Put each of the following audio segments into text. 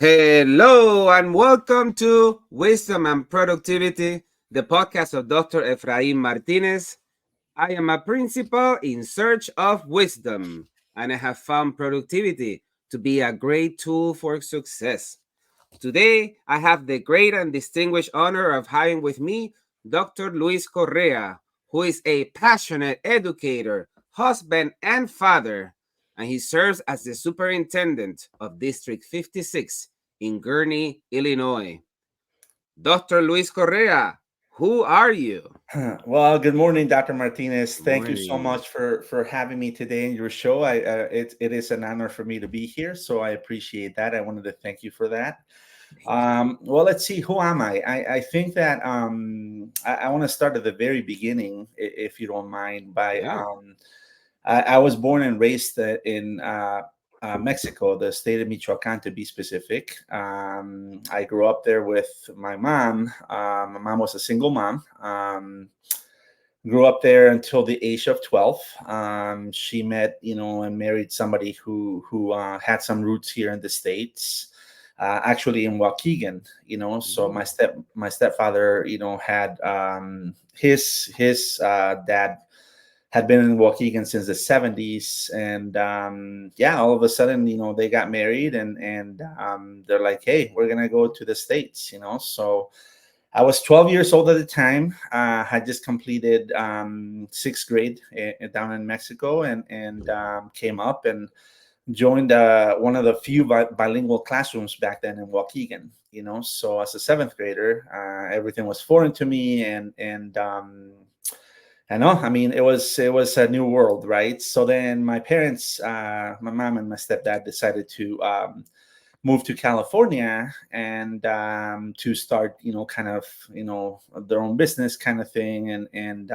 Hello and welcome to Wisdom and Productivity, the podcast of Dr. Efraín Martinez. I am a principal in search of wisdom, and I have found productivity to be a great tool for success. Today, I have the great and distinguished honor of having with me Dr. Luis Correa, who is a passionate educator, husband, and father, and he serves as the Superintendent of District 56 in Gurnee, Illinois. Dr. Luis Correa, who are you? Well, good morning, Dr. Martinez. Good Thank you so morning. much for having me today in your show. It is an honor for me to be here, so I appreciate that. I wanted to thank you for that. Thank you. Well, let's see. Who am I? I think that I want to start at the very beginning, if you don't mind. Yeah. I was born and raised in Mexico, the state of Michoacan, to be specific. I grew up there with my mom. My mom was a single mom. Grew up there until the age of 12. She met, and married somebody who had some roots here in the States, actually in Waukegan. So Mm. my stepfather, had his dad had been in Waukegan since the 70s, and yeah, all of a sudden, they got married, and they're like, hey, we're gonna go to the States. So I was 12 years old at the time. Had just completed sixth grade down in Mexico, and came up and joined one of the few bilingual classrooms back then in Waukegan. So as a seventh grader, everything was foreign to me, and I know. I mean, it was a new world, right? So then my parents, my mom and my stepdad, decided to moved to California and to start, kind of, their own business kind of thing. And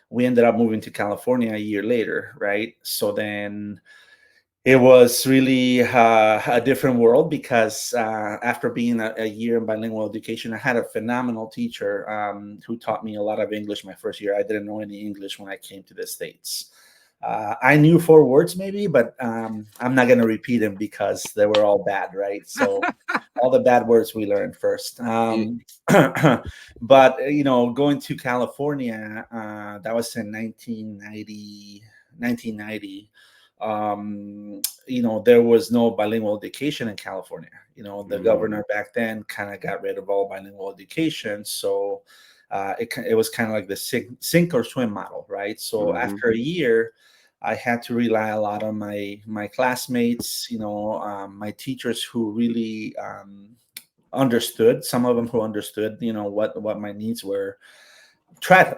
we ended up moving to California a year later, right? So then it was really a different world because after being a year in bilingual education, I had a phenomenal teacher who taught me a lot of English my first year. I didn't know any English when I came to the States. I knew four words maybe, but I'm not going to repeat them because they were all bad, right? So all the bad words we learned first. You- But, going to California, that was in 1990. There was no bilingual education in California. The mm, governor back then kind of got rid of all bilingual education. So it was kind of like the sink or swim model, right? So mhm. after a year, I had to rely a lot on my classmates, my teachers who really understood. Some of them who understood, what my needs were. Try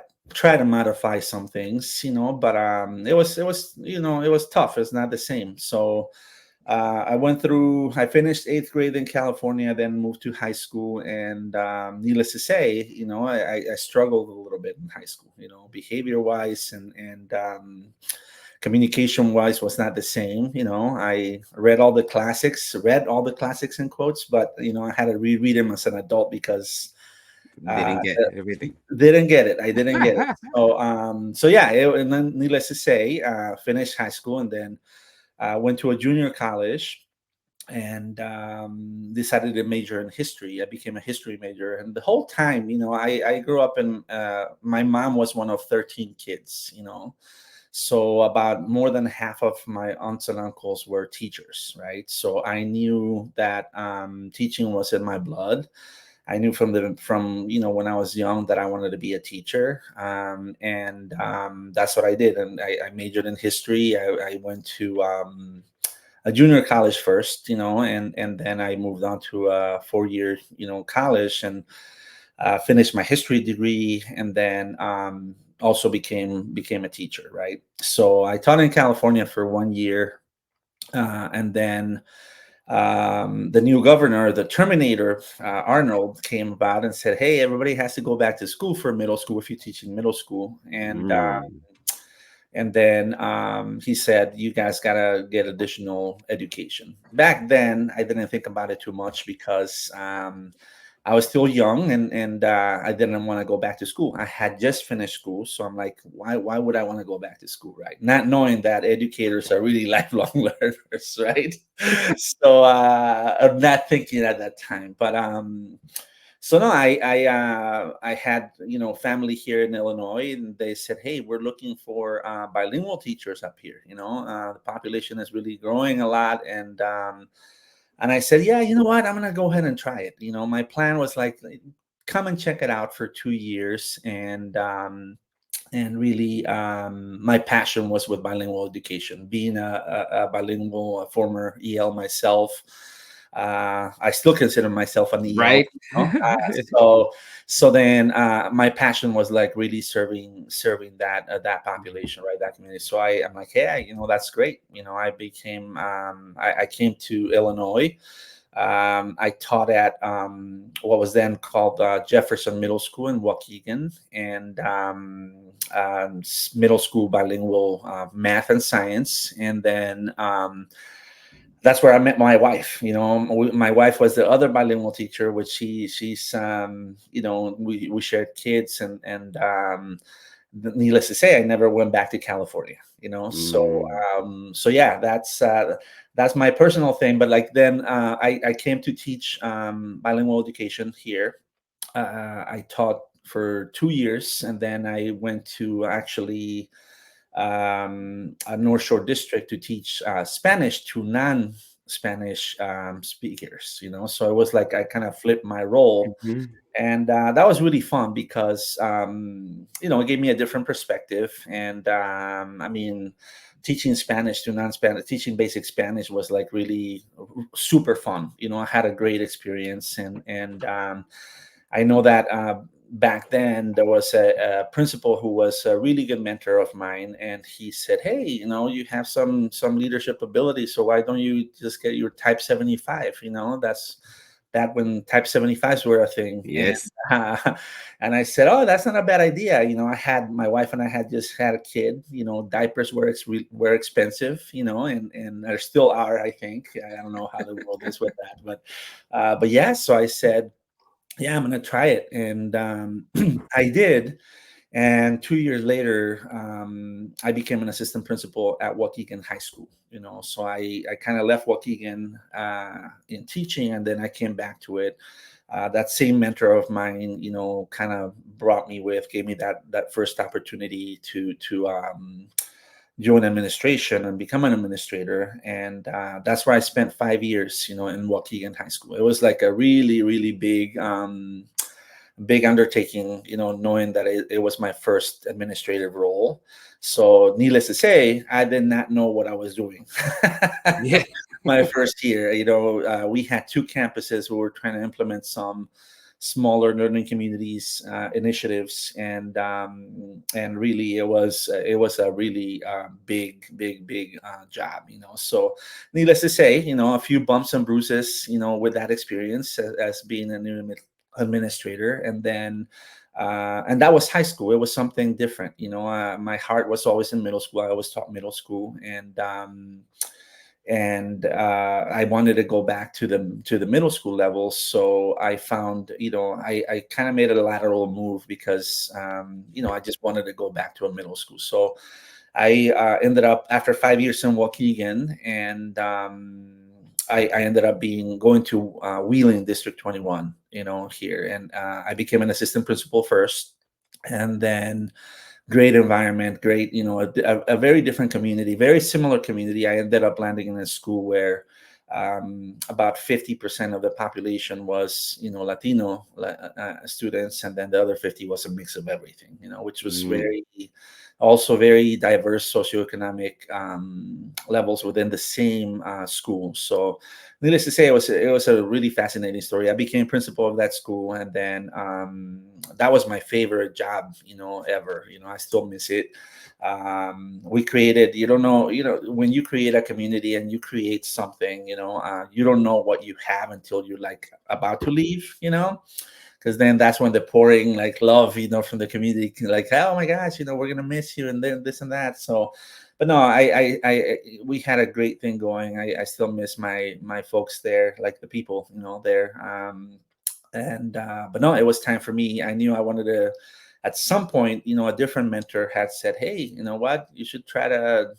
to modify some things, but it was tough. It's not the same. So I finished eighth grade in California, then moved to high school, and needless to say, I struggled a little bit in high school. Behavior wise and communication wise was not the same. I read all the classics in quotes, but I had to reread them as an adult because uh, Didn't get everything. didn't get it. I didn't get it. So yeah, and then needless to say, finished high school and then went to a junior college and decided to major in history. I became a history major, and the whole time, I grew up in. My mom was one of 13 kids. So about more than half of my aunts and uncles were teachers, right? So I knew that teaching was in my blood. I knew from when I was young that I wanted to be a teacher, and that's what I did. And I majored in history. I went to a junior college first, and then I moved on to a 4 year, college and finished my history degree, and then also became a teacher, right? So I taught in California for 1 year, and then the new governor, the Terminator, Arnold, came about and said, "Hey, everybody has to go back to school for middle school if you're teaching middle school." Mm, And then he said, "You guys gotta get additional education." Back then, I didn't think about it too much because I was still young, and I didn't want to go back to school. I had just finished school, so I'm like, why would I want to go back to school, right? Not knowing that educators are really lifelong learners, right? So I'm not thinking at that time, but so no, I had family here in Illinois, and they said, "Hey, we're looking for bilingual teachers up here. The population is really growing a lot, and I said, yeah, you know what? I'm gonna go ahead and try it. My plan was like, come and check it out for 2 years, and really, my passion was with bilingual education. Being a bilingual, a former EL myself, I still consider myself an EL. Right. So then my passion was like really serving that population, right, that community. So I'm like, hey, that's great. I came to Illinois. I taught at what was then called Jefferson Middle School in Waukegan, and middle school bilingual math and science. And then that's where I met my wife. My wife was the other bilingual teacher, which she's we shared kids, and needless to say, I never went back to California. Mm. So yeah, that's my personal thing. But like then I came to teach bilingual education here. I taught for 2 years, and then I went to actually a North Shore district to teach Spanish to non-Spanish speakers. So it was like I kind of flipped my role, Mhm. and that was really fun because it gave me a different perspective. And I mean, teaching Spanish to non-Spanish, teaching basic Spanish was like really super fun. I had a great experience, and I know that back then there was a principal who was a really good mentor of mine, and he said, "Hey, you have some leadership ability, so why don't you just get your Type 75?" That's that when Type 75s were a thing, and Yes. and I said, "Oh, that's not a bad idea." I had my wife and I had just had a kid. Diapers were expensive. And there still are. I think I don't know how the world is with that, but yeah. So I said, yeah, I'm gonna try it, and I did. And 2 years later, I became an assistant principal at Waukegan High School. So I kind of left Waukegan in teaching, and then I came back to it. That same mentor of mine, kind of gave me that first opportunity to join administration and become an administrator. And that's where I spent 5 years, in Waukegan High School. It was like a really, really big undertaking, knowing that it was my first administrative role. So, needless to say, I did not know what I was doing. Yeah. My first year, we had two campuses. We were trying to implement some smaller learning communities initiatives, and really it was a really big job. So, needless to say, a few bumps and bruises, with that experience as being a new administrator. And that was high school. It was something different. My heart was always in middle school. I always taught middle school, and I wanted to go back to the middle school level. So I found, I kind of made a lateral move because I just wanted to go back to a middle school. So I ended up after 5 years in Waukegan, and I ended up going to Wheeling District 21, here, and I became an assistant principal first, and then great environment, great, a very different community, very similar community. I ended up landing in a school where about 50% of the population was, Latino students, and then the other 50 was a mix of everything, which was Mm. also very diverse socioeconomic levels within the same school. So, needless to say, it was a really fascinating story. I became principal of that school, and then that was my favorite job, ever. I still miss it. We created, when you create a community and you create something, you don't know what you have until you're like about to leave, because then that's when the pouring like love, from the community, like, oh my gosh, we're gonna miss you, and then this and that. So, but no, we had a great thing going. I still miss my folks there, like the people, there. And but no, it was time for me. I knew I wanted to. At some point, a different mentor had said, "Hey, you know what? You should try to,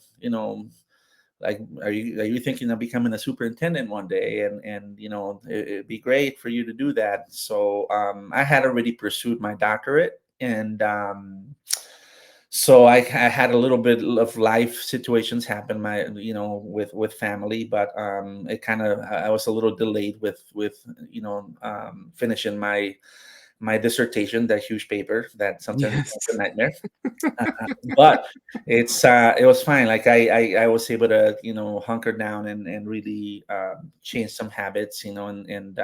like, are you thinking of becoming a superintendent one day? And it'd be great for you to do that." So I had already pursued my doctorate, and so I had a little bit of life situations happen, with family, but it kind of, I was a little delayed with finishing my dissertation, that huge paper that sometimes becomes a Yes. nightmare. But it was fine. Like I was able to hunker down and really change some habits, and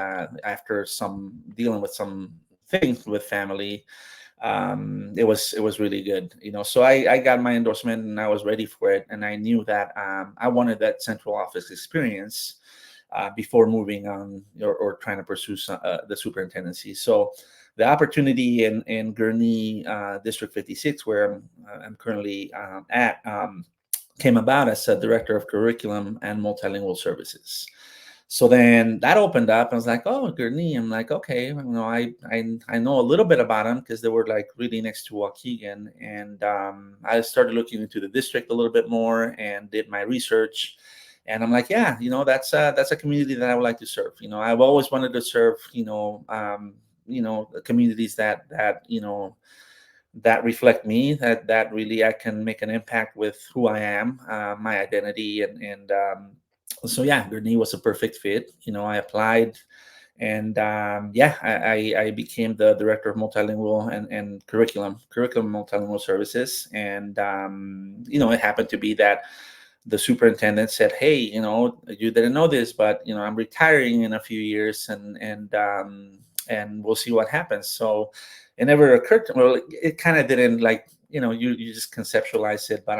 after some dealing with some things with family, it was really good. So I got my endorsement and I was ready for it, and I knew that I wanted that central office experience before moving on, or trying to pursue the superintendency. So the opportunity in Gurnee, District 56, where I'm currently at, came about as a director of curriculum and multilingual services. So then that opened up. I was like, "Oh, Gurnee." I'm like, "Okay, I know a little bit about them because they were like really next to Waukegan." And I started looking into the district a little bit more and did my research. And I'm like, "Yeah, that's a community that I would like to serve." I've always wanted to serve, communities that reflect me, that really I can make an impact with who I am, my identity, and so yeah, Gurnee was a perfect fit. I applied, and yeah, I became the director of multilingual and curriculum multilingual services. And it happened to be that the superintendent said, "Hey, you didn't know this, but I'm retiring in a few years, and we'll see what happens." So it never occurred to, well, it kind of didn't, like, you just conceptualize it. But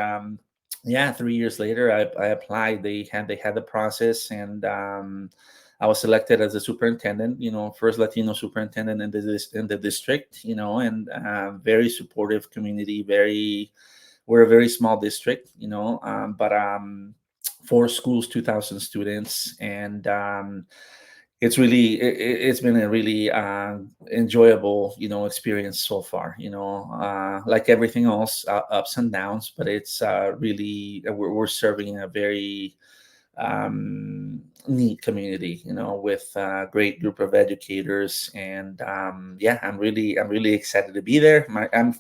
yeah, 3 years later, I applied. They had the process, and I was selected as a superintendent, first Latino superintendent in the district, and very supportive community. We're a very small district, but four schools, 2,000 students, and it's been a really enjoyable, experience so far. Like everything else, ups and downs, but it's really, we're serving a very neat community, with a great group of educators. And yeah, I'm really excited to be there. I'm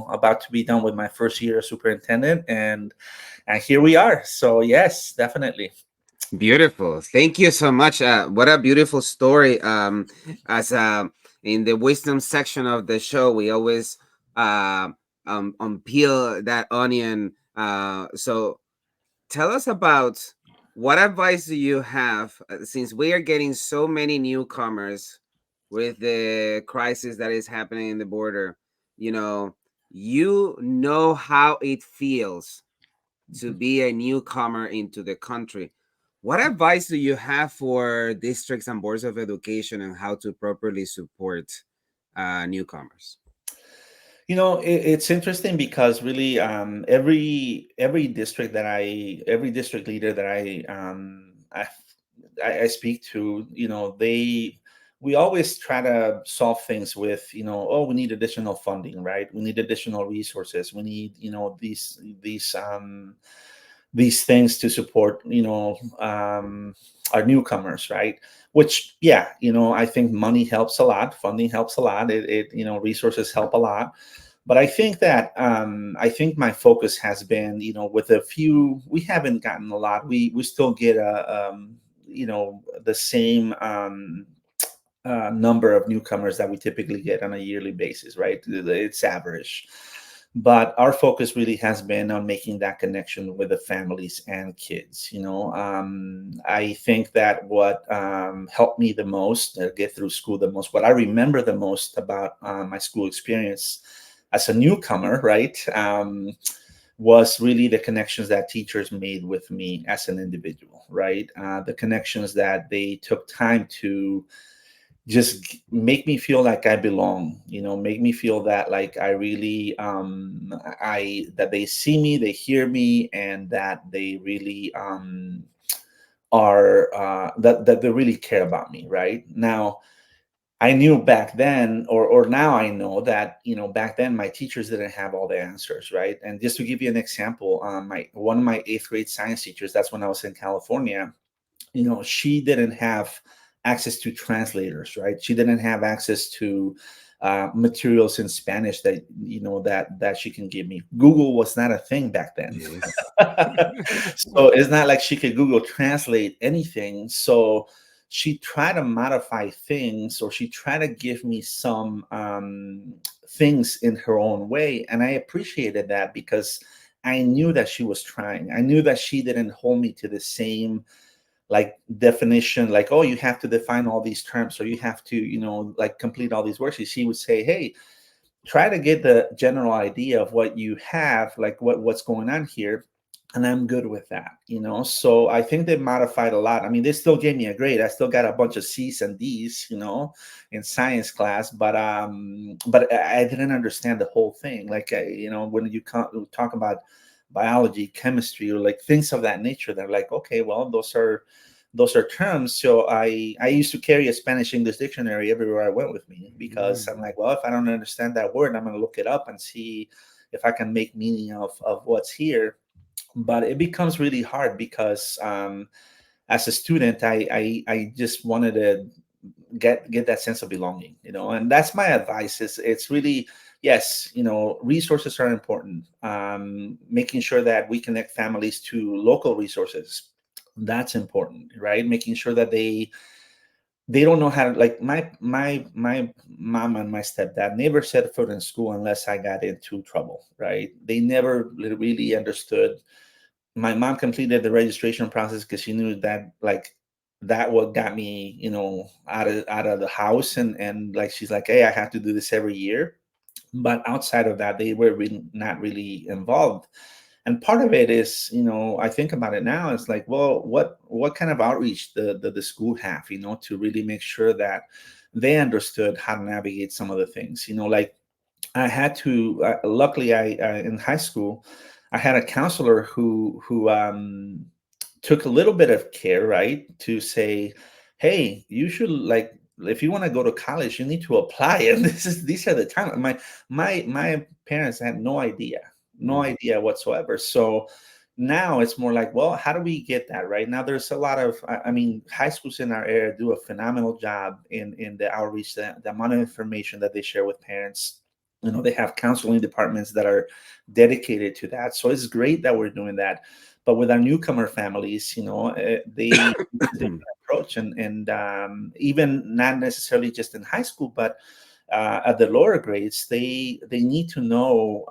about to be done with my first year as superintendent, and here we are. So yes, definitely. Beautiful. Thank you so much. What a beautiful story. As in the wisdom section of the show, we always peel that onion. So tell us about, what advice do you have, since we are getting so many newcomers with the crisis that is happening in the border. You know, you know how it feels to Mhm. be a newcomer into the country. What advice do you have for districts and boards of education and how to properly support newcomers? It's interesting because really, every district every district leader that I speak to, we always try to solve things with, oh, we need additional funding, right? We need additional resources. We need, these things to support, our newcomers, right? Which, yeah, I think money helps a lot, funding helps a lot, resources help a lot. But I think my focus has been, with a few, we haven't gotten a lot. We still get the same number of newcomers that we typically get on a yearly basis, right? It's average. But our focus really has been on making that connection with the families and kids. I think that what helped me the most get through school the most, what I remember the most about my school experience as a newcomer, right, was really the connections that teachers made with me as an individual, right? The connections that they took time to just make me feel like I belong, make me feel that, like, I really, that they see me, they hear me, and that they really are, that they really care about me, right? Now, I knew back then, or now I know that, back then my teachers didn't have all the answers, right? And just to give you an example, my one of my eighth grade science teachers, that's when I was in California, she didn't have access to translators, right? She didn't have access to materials in Spanish that that she can give me. Google was not a thing back then. Yes. So it's not like she could Google translate anything. So she tried to modify things, or she tried to give me some things in her own way. And I appreciated that because I knew that she was trying. I knew that she didn't hold me to the same like definition, like, oh, you have to define all these terms, or you have to, like complete all these worksheets. She would say, hey, try to get the general idea of what you have, like what's going on here, and I'm good with that. So I think they modified a lot. I mean, they still gave me a grade. I still got a bunch of C's and D's, in science class, but I didn't understand the whole thing. Like, when you talk about biology, chemistry, or like things of that nature, they're like, okay, well, those are terms. So I used to carry a Spanish English dictionary everywhere I went with me, because I'm like, well, if I don't understand that word, I'm going to look it up and see if I can make meaning of what's here. But it becomes really hard because as a student, I just wanted to get that sense of belonging, and that's my advice. It's really, yes, resources are important. Making sure that we connect families to local resources, that's important, right? Making sure that they don't know how to, like, my mom and my stepdad never set foot in school unless I got into trouble, right? They never really understood. My mom completed the registration process because she knew that, like, that what got me, out of the house, and like, she's like, hey, I have to do this every year. But outside of that, they were really not really involved. And part of it is, I think about it now, it's like, well, what kind of outreach the school have, to really make sure that they understood how to navigate some of the things, like, I had to. Luckily, I in high school, I had a counselor who took a little bit of care, right, to say, "Hey, you should, like, if you want to go to college, you need to apply." And these are the time. My parents had no idea, no Mm. idea whatsoever. So now it's more like, well, how do we get that right? Now there's a lot of, I mean, high schools in our area do a phenomenal job in the outreach, the amount of information that they share with parents. They have counseling departments that are dedicated to that. So it's great that we're doing that. But with our newcomer families, they it's a different approach, and even not necessarily just in high school, but at the lower grades, they need to know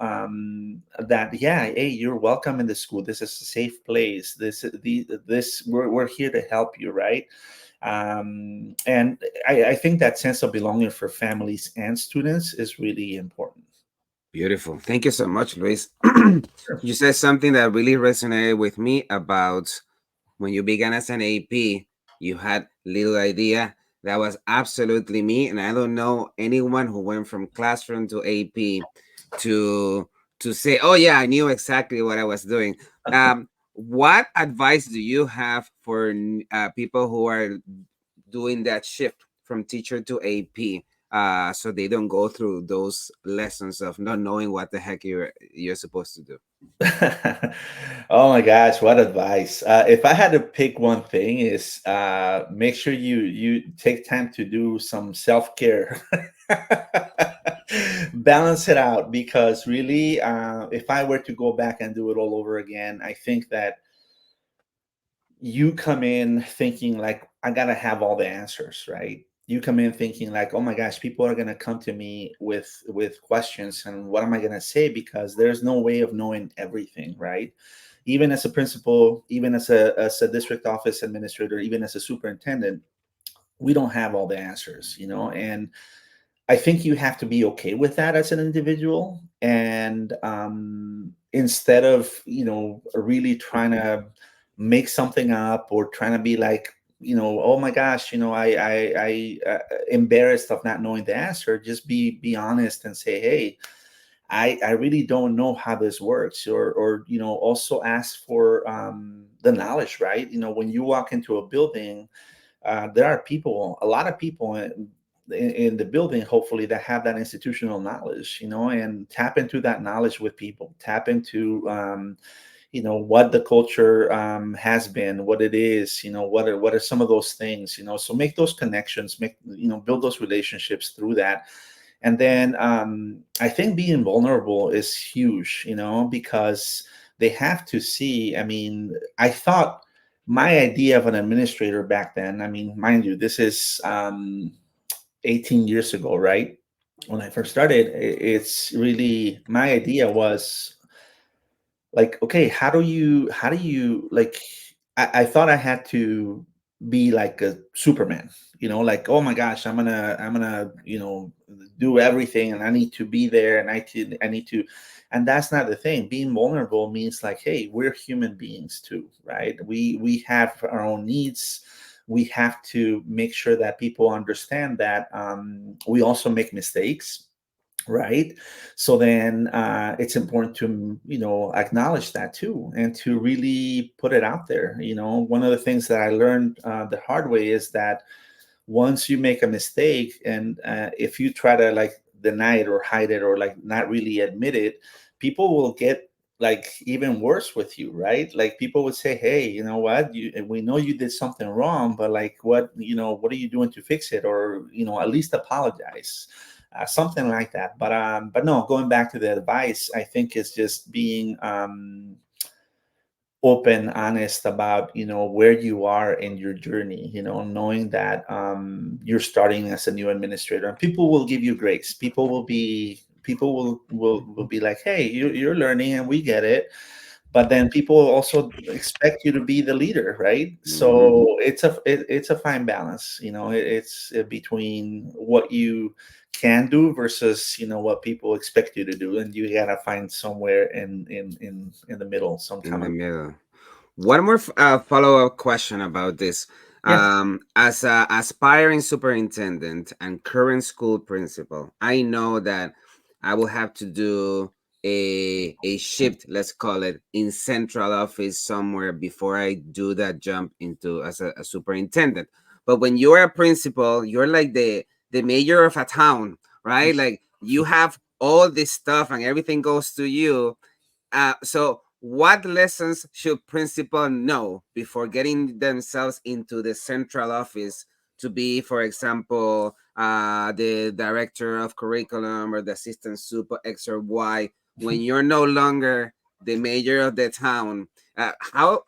that, yeah, hey, you're welcome in the school. This is a safe place. This we're here to help you, right? And I think that sense of belonging for families and students is really important. Beautiful. Thank you so much, Luis. Sure. You said something that really resonated with me about when you began as an AP, you had little idea. That was absolutely me. And I don't know anyone who went from classroom to AP to say, oh yeah, I knew exactly what I was doing. What advice do you have for people who are doing that shift from teacher to AP, so they don't go through those lessons of not knowing what the heck you're supposed to do? Oh my gosh, what advice! If I had to pick one thing, is make sure you take time to do some self care. Balance it out, because really, if I were to go back and do it all over again, I think that you come in thinking like, I gotta have all the answers, right? You come in thinking like, oh my gosh, people are gonna come to me with questions, and what am I gonna say? Because there's no way of knowing everything, right? Even as a principal, even as a district office administrator, even as a superintendent, we don't have all the answers, and I think you have to be okay with that as an individual. And instead of, really trying to make something up, or trying to be like, oh my gosh, I embarrassed of not knowing the answer, just be honest and say, hey, I really don't know how this works. Or also ask for the knowledge, right? When you walk into a building, there are people, a lot of people in the building, hopefully, that have that institutional knowledge, and tap into that knowledge with people, tap into what the culture has been, what it is, what are some of those things, so make those connections, build those relationships through that. And then I think being vulnerable is huge, because they have to see. I mean, I thought my idea of an administrator back then, I mean, mind you, this is 18 years ago, right? When I first started, it's really, my idea was like, okay, how do you like, I thought I had to be like a Superman, like, oh my gosh, I'm gonna do everything, and I need to be there, and I need to, and that's not the thing. Being vulnerable means like, hey, we're human beings too, right? We have our own needs. We have to make sure that people understand that we also make mistakes, right? So then it's important to acknowledge that too, and to really put it out there. One of the things that I learned the hard way is that once you make a mistake, and if you try to like deny it or hide it or like not really admit it, people will get like even worse with you, right? Like people would say, hey, you know what, we know you did something wrong, but like what are you doing to fix it, or at least apologize, something like that. But no, going back to the advice, I think is just being open, honest about where you are in your journey, knowing that you're starting as a new administrator, and people will give you grace. People will be like, hey, you're learning and we get it. But then people also expect you to be the leader, right? Mhm. So it's a fine balance. It's between what you can do versus what people expect you to do, and you gotta find somewhere in the middle, some In the common. middle. One more follow-up question about this. Yeah. As a aspiring superintendent and current school principal, I know that I will have to do a shift, let's call it, in central office somewhere before I do that jump into as a superintendent. But when you're a principal, you're like the mayor of a town, right? Like you have all this stuff and everything goes to you. So, what lessons should principals know before getting themselves into the central office to be, for example, the director of curriculum or the assistant super X or Y, when you're no longer the mayor of the town? How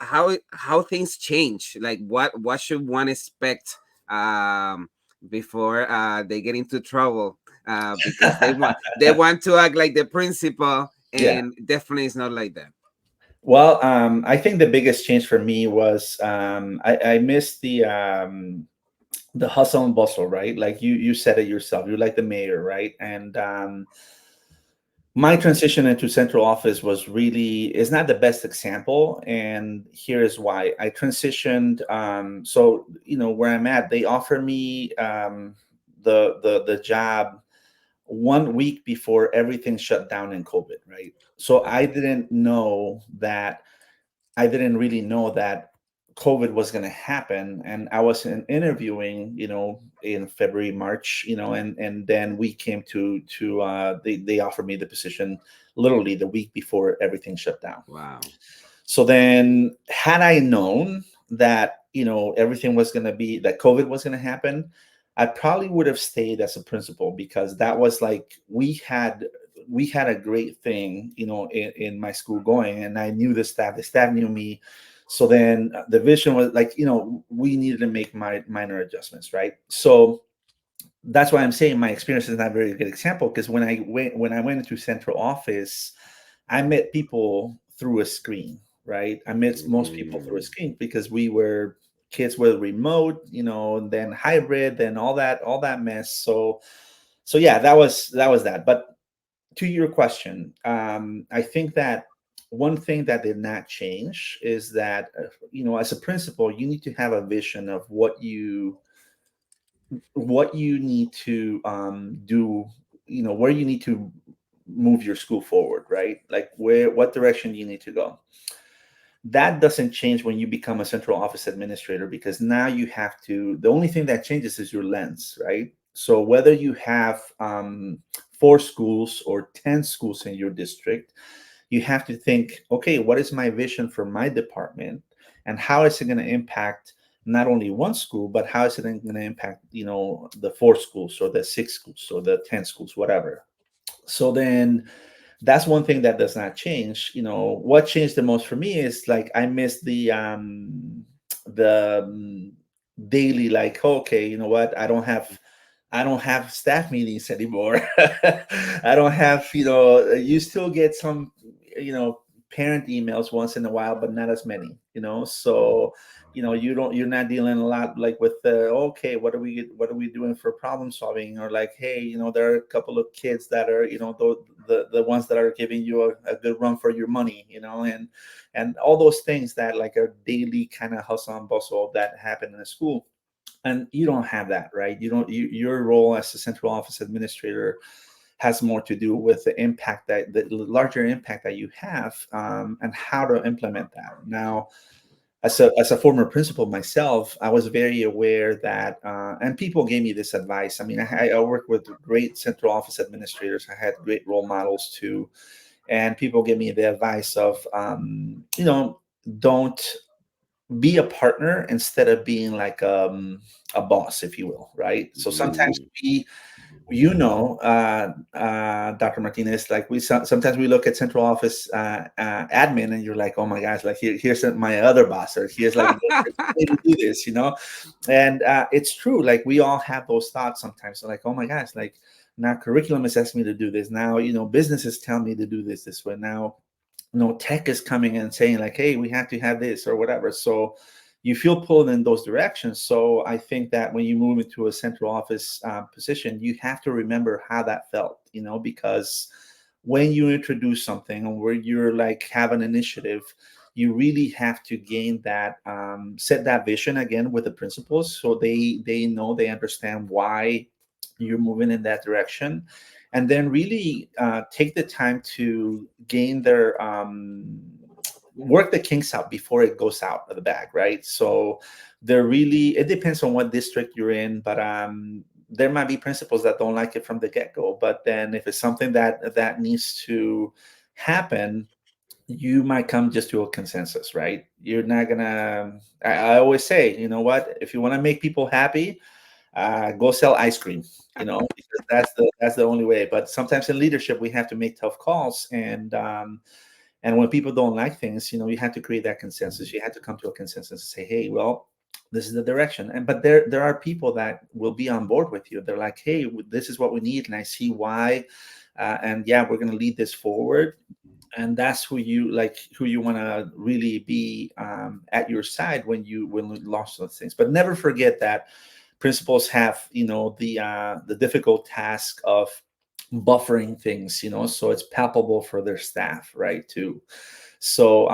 things change? Like what should one expect before they get into trouble? Because they want to act like the principal, Yeah. and definitely it's not like that. Well, I think the biggest change for me was I missed the hustle and bustle, right? Like you said it yourself. You're like the mayor, right? And my transition into central office was really is not the best example, and here's why. I transitioned. So where I'm at, they offer me the job 1 week before everything shut down in COVID, right? So I didn't really know that COVID was going to happen, and I was interviewing, in February, March, and then we came to they offered me the position literally the week before everything shut down. Wow. So then, had I known that everything was going to be that COVID was going to happen, I probably would have stayed as a principal, because that was like we had a great thing, in my school going, and I knew the staff. The staff knew me. So then the vision was like, we needed to make minor adjustments, right? So that's why I'm saying my experience is not a very good example, because when I went into central office, I met people through a screen, right? I met most people through a Mm. screen because we were kids were remote, and then hybrid and all that mess. So yeah, that was that. But to your question, I think that one thing that did not change is that as a principal, you need to have a vision of what you need to do, where you need to move your school forward, right? Like what direction you need to go. That doesn't change when you become a central office administrator, because now you have to, the only thing that changes is your lens, right? So whether you have 4 schools or 10 schools in your district, you have to think, okay, what is my vision for my department, and how is it going to impact not only one school, but how is it going to impact, the 4 schools or the 6 schools or the 10 schools, whatever. So then that's one thing that does not change. What changed the most for me is like I miss the daily, like, okay, you know what, I don't have staff meetings anymore. I don't have, you still get some, parent emails once in a while, but not as many, so you're not dealing a lot like with the, okay, what are we doing for problem solving, or like, hey, there are a couple of kids that are, the ones that are giving you a good run for your money, and all those things that like are daily kind of hustle and bustle that happen in a school. And you don't have that, right? Your role as a central office administrator has more to do with the larger impact that you have, and how to implement that. Now, as a former principal myself, I was very aware that, and people gave me this advice. I mean, I worked with great central office administrators. I had great role models too, and people gave me the advice of, don't be a partner instead of being like, a boss, if you will, right? So sometimes Mm, Dr. Martinez, like sometimes we look at central office admin, and you're like, oh my gosh, like here's my other boss, or here's like there's a way to do this, and it's true. Like we all have those thoughts sometimes. So like, oh my gosh, like now curriculum is asking me to do this. Now businesses tell me to do this way. Now tech is coming and saying like, hey, we have to have this or whatever. So you feel pulled in those directions. So I think that when you move into a central office position, you have to remember how that felt, because when you introduce something or where you're like have an initiative, you really have to gain that, set that vision again with the principals, so they know, they understand why you're moving in that direction, and then really take the time to gain their, work the kinks out before it goes out of the bag, right? So they're really, it depends on what district you're in, but there might be principals that don't like it from the get-go, but then if it's something that needs to happen, you might come just to a consensus, right? You're not gonna, I always say, you know what, if you want to make people happy, go sell ice cream, because that's the only way. But sometimes in leadership we have to make tough calls, and when people don't like things, you have to create that consensus. You have to come to a consensus and say, hey, well, this is the direction. And but there are people that will be on board with you. They're like, hey, this is what we need, and I see why, and yeah, we're going to lead this forward. And that's who you want to really be, at your side when you launch those things. But never forget that principals have, the difficult task of buffering things, so it's palpable for their staff, right, too. So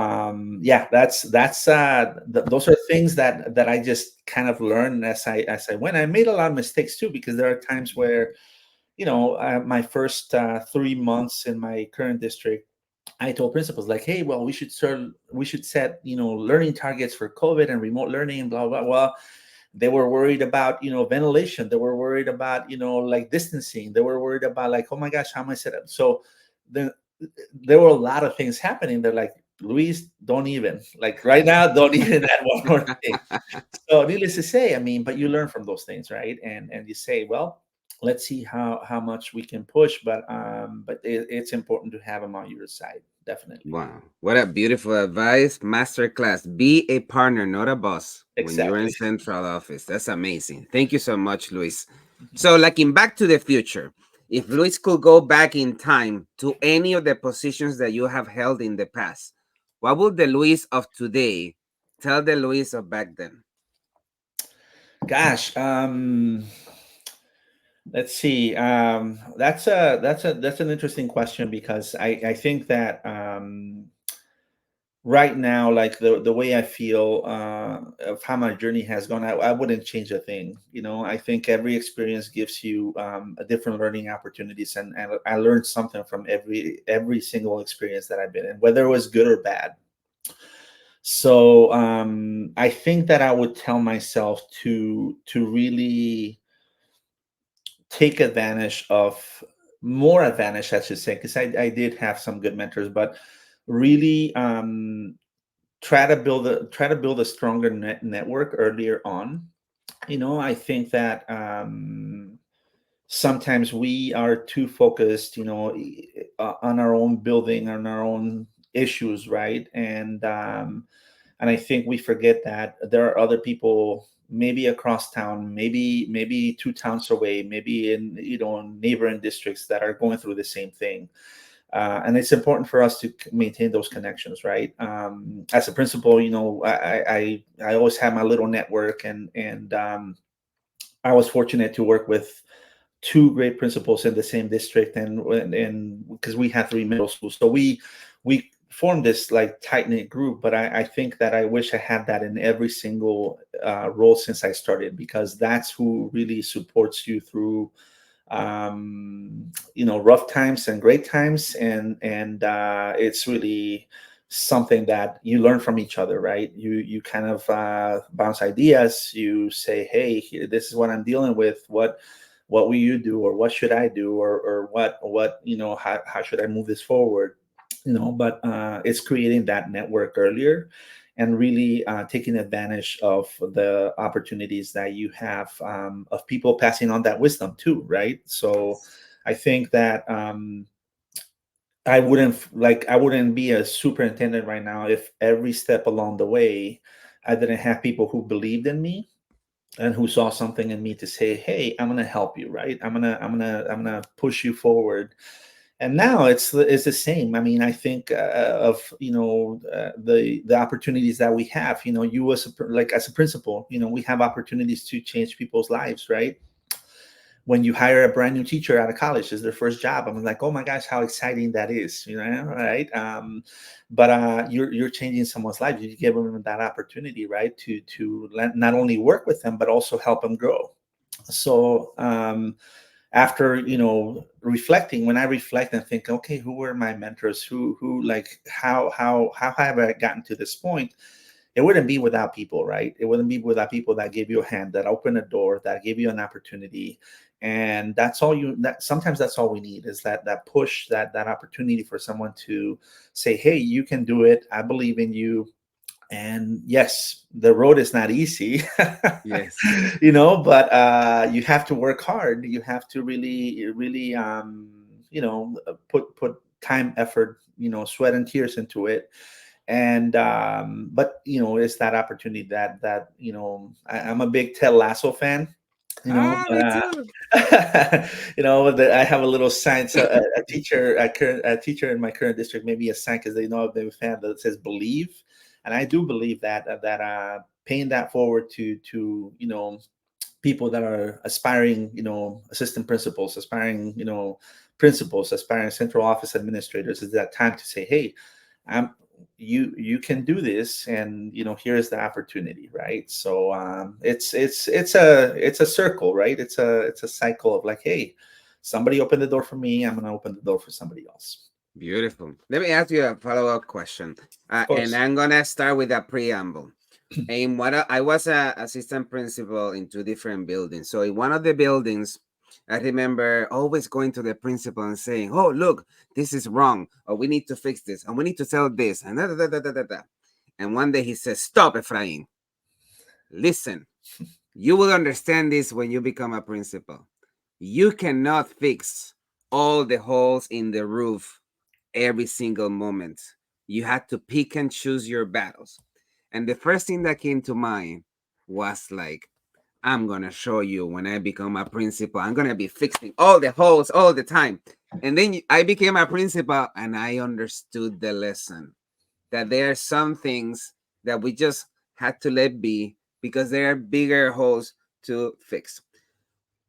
yeah, those are things that I just kind of learned as I went. I made a lot of mistakes too, because there are times where, my first 3 months in my current district, I told principals like, hey, well, we should set, learning targets for COVID and remote learning and blah blah. Well, they were worried about, ventilation. They were worried about, like distancing. They were worried about like, oh my gosh, how am I set up? So then there were a lot of things happening. They're like, Luis, don't even, like, right now, don't even add one more thing. So needless to say, I mean, but you learn from those things, right? And you say, well, let's see how much we can push, but it's important to have them on your side, definitely. wow, what a beautiful advice. Masterclass. Be a partner, not a boss when you're in Exactly. central office. That's amazing. Thank you so much, Luis. Mhm. So, like in Back to the Future, if Luis could go back in time to any of the positions that you have held in the past, what would the Luis of today tell the Luis of back then? Gosh, let's see. That's an interesting question, because I think that, right now, like the way I feel, of how my journey has gone, I wouldn't change a thing. I think every experience gives you, a different learning opportunities, and I learned something from every single experience that I've been in, whether it was good or bad. So I think that I would tell myself to really take advantage of more advantage, I should say, because I did have some good mentors, but really try to build a stronger network earlier on. I think that sometimes we are too focused, on our own building, on our own issues, right? And I think we forget that there are other people, maybe across town, maybe two towns away, maybe in neighboring districts that are going through the same thing. And it's important for us to maintain those connections, right? As a principal, I always have my little network, and I was fortunate to work with two great principals in the same district, and because we had three middle schools, so we formed this like tight knit group. But I think that I wish I had that in every single role since I started, because that's who really supports you through rough times and great times, and it's really something that you learn from each other, right? You kind of bounce ideas. You say, hey, this is what I'm dealing with. What will you do, or what should I do, or what how should I move this forward? But it's creating that network earlier, and really taking advantage of the opportunities that you have, of people passing on that wisdom too, right? So Yes. I think that I wouldn't be a superintendent right now if every step along the way I didn't have people who believed in me and who saw something in me to say, hey, I'm going to help you, right? I'm going to push you forward. And now it's the same. I mean, I think of the opportunities that we have. You as a principal, we have opportunities to change people's lives, right? When you hire a brand new teacher out of college as their first job, I'm like, oh my gosh, how exciting that is, right? But you're changing someone's life. You give them that opportunity, right, to not only work with them but also help them grow. So after reflecting, when I reflect and think, okay, who were my mentors, who like how have I gotten to this point? It wouldn't be without people, right? It wouldn't be without people that gave you a hand, that opened a door, that gave you an opportunity. And that sometimes that's all we need, is that push, that opportunity for someone to say, hey, you can do it, I believe in you. And yes, the road is not easy. Yes. But you have to work hard. You have to really put time, effort, sweat and tears into it. And but it's that opportunity that I'm a big Ted Lasso fan, Ah, but me too. I have a little sign. So a teacher, a teacher in my current district made me a sign because they know I've been a fan, that says believe. And I do believe that paying that forward to people that are aspiring, assistant principals, aspiring, principals, aspiring central office administrators, is that time to say, hey, I'm you can do this, and here's the opportunity, right? So it's a circle, right? It's a cycle of like, hey, somebody opened the door for me, I'm gonna open the door for somebody else. Beautiful. Let me ask you a follow-up question. Of And course. I'm gonna start with a preamble. In I was a assistant principal in two different buildings. So in one of the buildings, I remember always going to the principal and saying, "Oh, look, this is wrong, or we need to fix this, and we need to sell this, and da da da da da da." Da." And one day he says, "Stop, Ephraim. Listen, you will understand this when you become a principal. You cannot fix all the holes in the roof every single moment. You had to pick and choose your battles." And the first thing that came to mind was like, I'm gonna show you when I become a principal. I'm gonna be fixing all the holes all the time. And then I became a principal and I understood the lesson that there are some things that we just had to let be because there are bigger holes to fix.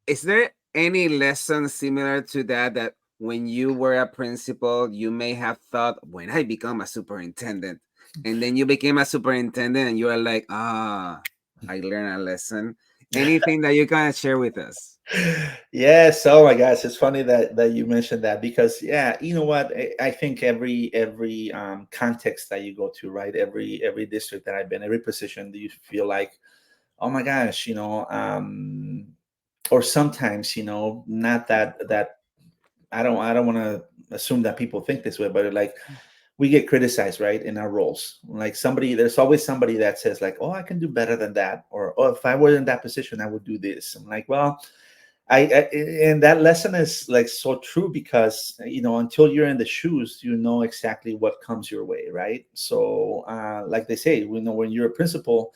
Is there any lesson similar to that when you were a principal, you may have thought, when I become a superintendent, and then you became a superintendent and you are like, I learned a lesson. Anything that you can share with us? Yes. Oh my gosh, it's funny that you mentioned that, because yeah, you know what, I think every context that you go to, right, every district that I've been, every position, do you feel like, oh my gosh, or sometimes, not that I don't want to assume that people think this way, but like we get criticized, right, in our roles. Like there's always somebody that says like, oh, I can do better than that, or oh, if I were in that position, I would do this. I'm like, well, I and that lesson is like so true because until you're in the shoes, you know exactly what comes your way, right? So like they say, when you're a principal,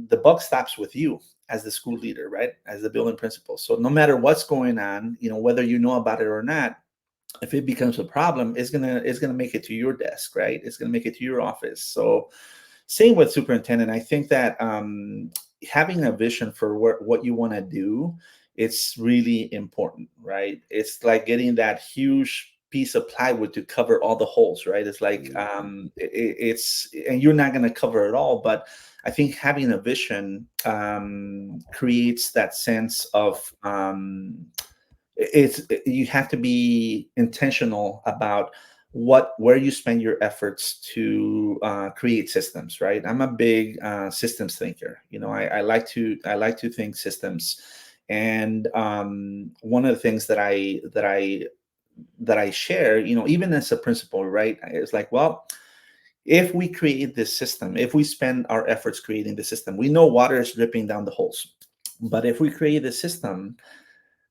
the buck stops with you as the school leader, right, as the building principal. So no matter what's going on, whether you know about it or not, if it becomes a problem, it's gonna make it to your desk, right? It's gonna make it to your office. So same with superintendent. I think that having a vision for what you want to do, it's really important, right? It's like getting that huge piece of plywood to cover all the holes, right? It's like Mhm. it's and you're not going to cover it all, but I think having a vision creates that sense of you have to be intentional about where you spend your efforts to create systems, right? I'm a big systems thinker. I like to think systems, and one of the things that I share, even as a principal, right, is like, well, if we create this system, if we spend our efforts creating the system, we know water is dripping down the holes, but if we create the system,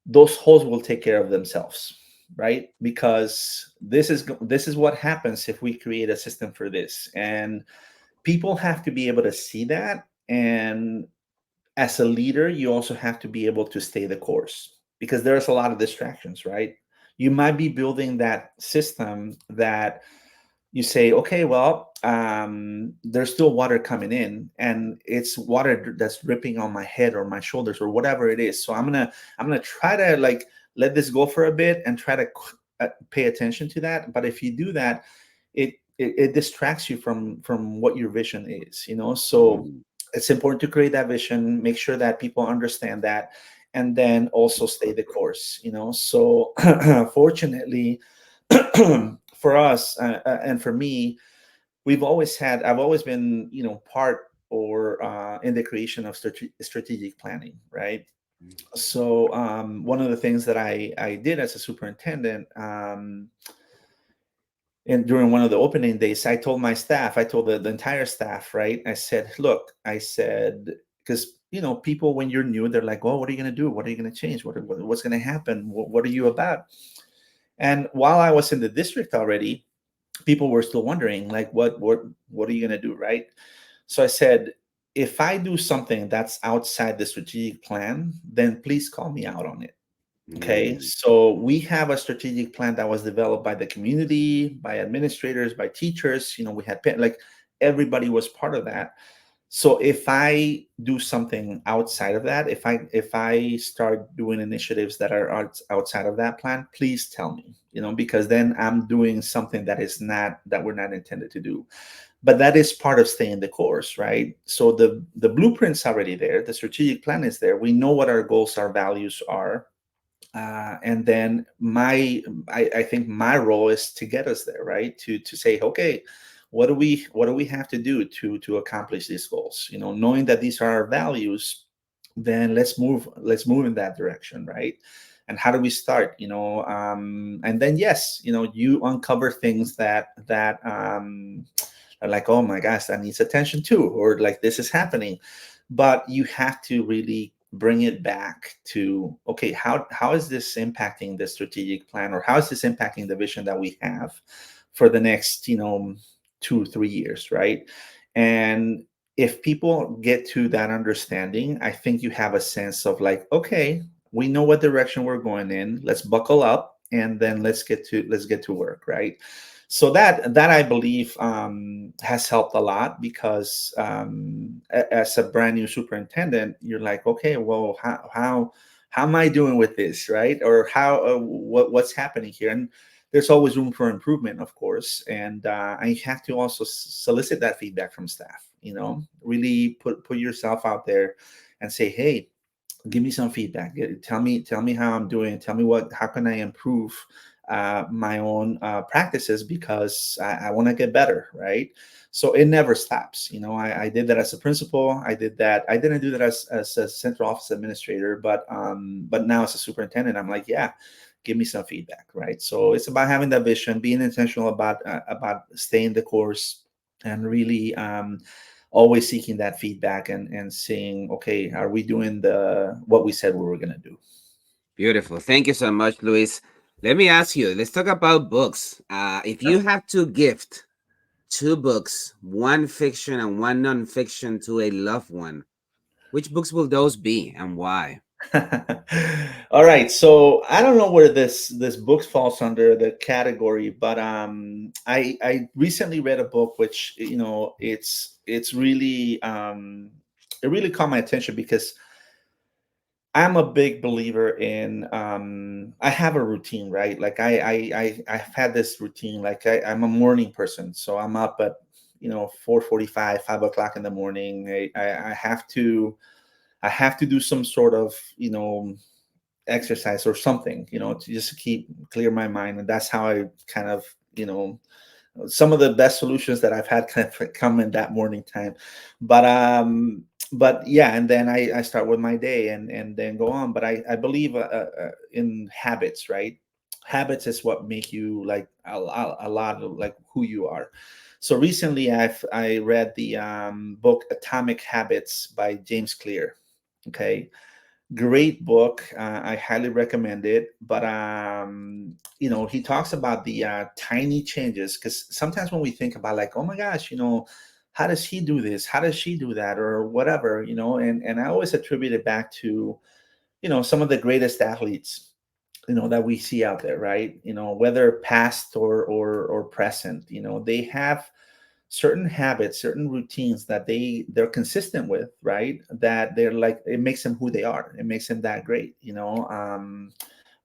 those holes will take care of themselves, right? Because this is what happens if we create a system for this, and people have to be able to see that. And as a leader, you also have to be able to stay the course, because there's a lot of distractions, right? You might be building that system that you say, okay, well, there's still water coming in, and it's water that's dripping on my head or my shoulders or whatever it is. So I'm gonna try to like let this go for a bit and try to pay attention to that. But if you do that, it distracts you from what your vision is. So Mhm. it's important to create that vision, make sure that people understand that, and then also stay the course. So fortunately, for us and for me, I've always been, part or in the creation of strategic planning, right? So one of the things that I did as a superintendent, and during one of the opening days, I told the entire staff, right? I said, look, because people, when you're new, they're like, oh, what are you going to do? What are you going to change? What's going to happen? What are you about? And while I was in the district already, people were still wondering, like, what are you going to do, right? So I said, if I do something that's outside the strategic plan, then please call me out on it. Okay, Mhm. so we have a strategic plan that was developed by the community, by administrators, by teachers. We had like everybody was part of that. So if I do something outside of that, if I start doing initiatives that are outside of that plan, please tell me, because then I'm doing something that we're not intended to do. But that is part of staying the course, right? So the blueprint's already there, the strategic plan is there. We know what our goals, our values are, and then I think my role is to get us there, right? To say, okay, what do we have to do to accomplish these goals? Knowing that these are our values, then let's move in that direction, right? And how do we start? And then yes, you uncover things that are like, oh my gosh, that needs attention too, or like this is happening. But you have to really bring it back to, okay, how is this impacting the strategic plan, or how is this impacting the vision that we have for the next 2 3 years, right? And if people get to that understanding, I think you have a sense of like, okay, we know what direction we're going in, let's buckle up, and then let's get to work, right? So that I believe has helped a lot, because as a brand new superintendent, you're like, okay, well, how am I doing with this, right? Or what's happening here? And there's always room for improvement, of course, and I have to also solicit that feedback from staff. Really put yourself out there and say, hey, give me some feedback. Tell me how I'm doing. Tell me how can I improve my own practices because I want to get better, right? So it never stops. I did that as a principal. I did that. I didn't do that as a central office administrator, but now as a superintendent, I'm like, yeah, give me some feedback, right? So it's about having that vision, being intentional about staying the course, and really always seeking that feedback and saying, okay, are we doing the what we said we were going to do? Beautiful. Thank you so much, Luis. Let me ask you, let's talk about books. If you have to gift two books, one fiction and one nonfiction, to a loved one, which books will those be and why? All right, so I don't know where this book falls under the category, but I recently read a book which it's really it really caught my attention because I'm a big believer in I have a routine, right? Like I've had this routine. Like I'm a morning person, so I'm up at 4:45, 5 o'clock in the morning. I have to do some sort of exercise or something, to just keep clear my mind. And that's how I kind of, some of the best solutions that I've had kind of come in that morning time. But yeah, and then I start with my day and then go on. But I believe in habits, right? Habits is what make you like a lot of like who you are. So recently I read the book Atomic Habits by James Clear. Okay, great book. I highly recommend it. But he talks about the tiny changes, because sometimes when we think about like, oh my gosh, how does he do this? How does she do that? Or whatever, and I always attribute it back to some of the greatest athletes that we see out there, right? Whether past or present, they have certain habits, certain routines that they're consistent with, right? That they're like, it makes them who they are. It makes them that great.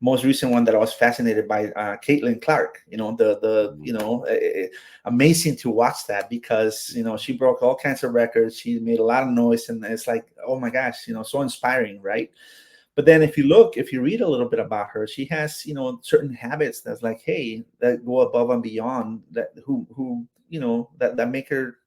Most recent one that I was fascinated by, Caitlin Clark. The amazing to watch that, because she broke all kinds of records. She made a lot of noise, and it's like, oh my gosh, so inspiring, right? But then if you read a little bit about her, she has certain habits that's like, hey, that go above and beyond, that who that make her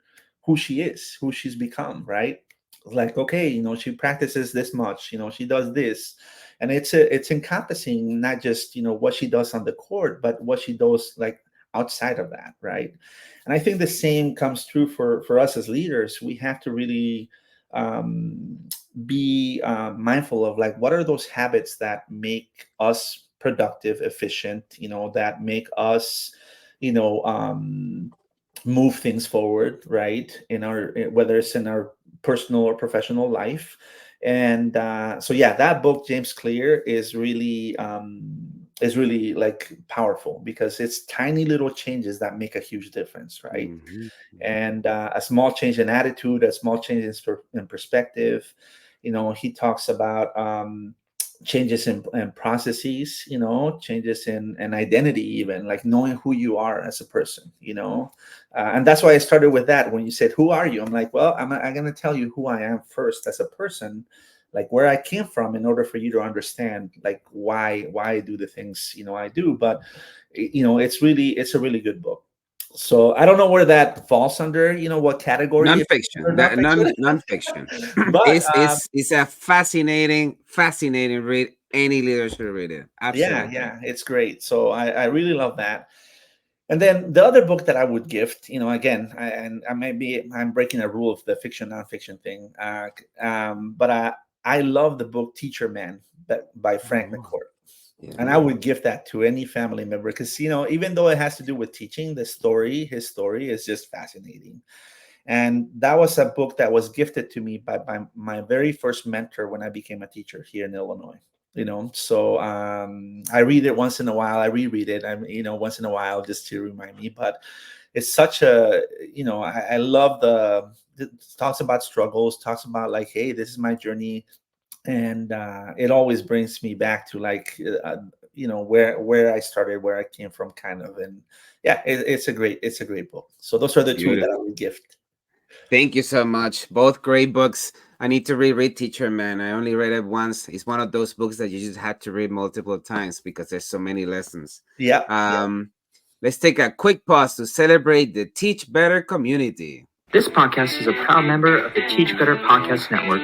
who she is, who she's become, right? Like, okay, she practices this much, she does this. And it's encompassing not just what she does on the court, but what she does like outside of that, right? And I think the same comes true for us as leaders. We have to really um, be mindful of like, what are those habits that make us productive, efficient, that make us you know move things forward, right? In our, whether it's in our personal or professional life. And so yeah, that book, James Clear, is really like powerful, because it's tiny little changes that make a huge difference, right? Mhm, mhm. And a small change in attitude, a small change in perspective. He talks about changes in processes, changes in identity, even like knowing who you are as a person, and that's why I started with that. When you said, who are you? I'm like, well, I'm going to tell you who I am first as a person, like where I came from, in order for you to understand like why I do the things I do. But it's a really good book. So I don't know where that falls under, what category, if it's Nonfiction, under that nonfiction. nonfiction. But It's a fascinating read. Any leader should read it. Absolutely. yeah, it's great. So I really love that. And then the other book that I would gift, again, and I may be, I'm breaking a rule of the fiction nonfiction thing, but I love the book Teacher Man by Frank Oh, McCourt. And I yeah. would gift that to any family member, because even though it has to do with teaching, his story is just fascinating. And that was a book that was gifted to me by my very first mentor when I became a teacher here in Illinois. So I read it once in a while. I reread it, once in a while, just to remind me. But it's such a, I love it talks about struggles, talks about like, hey, this is my journey. And it always brings me back to like, where I started, where I came from, kind of. And yeah, it's a great book. So those are the two that I Beautiful. would gift. Thank you so much. Both great books. I need to reread Teacher Man. I only read it once. It's one of those books that you just had to read multiple times because there's so many lessons. Yeah. Let's take a quick pause to celebrate the Teach Better community. This podcast is a proud member of the Teach Better Podcast Network.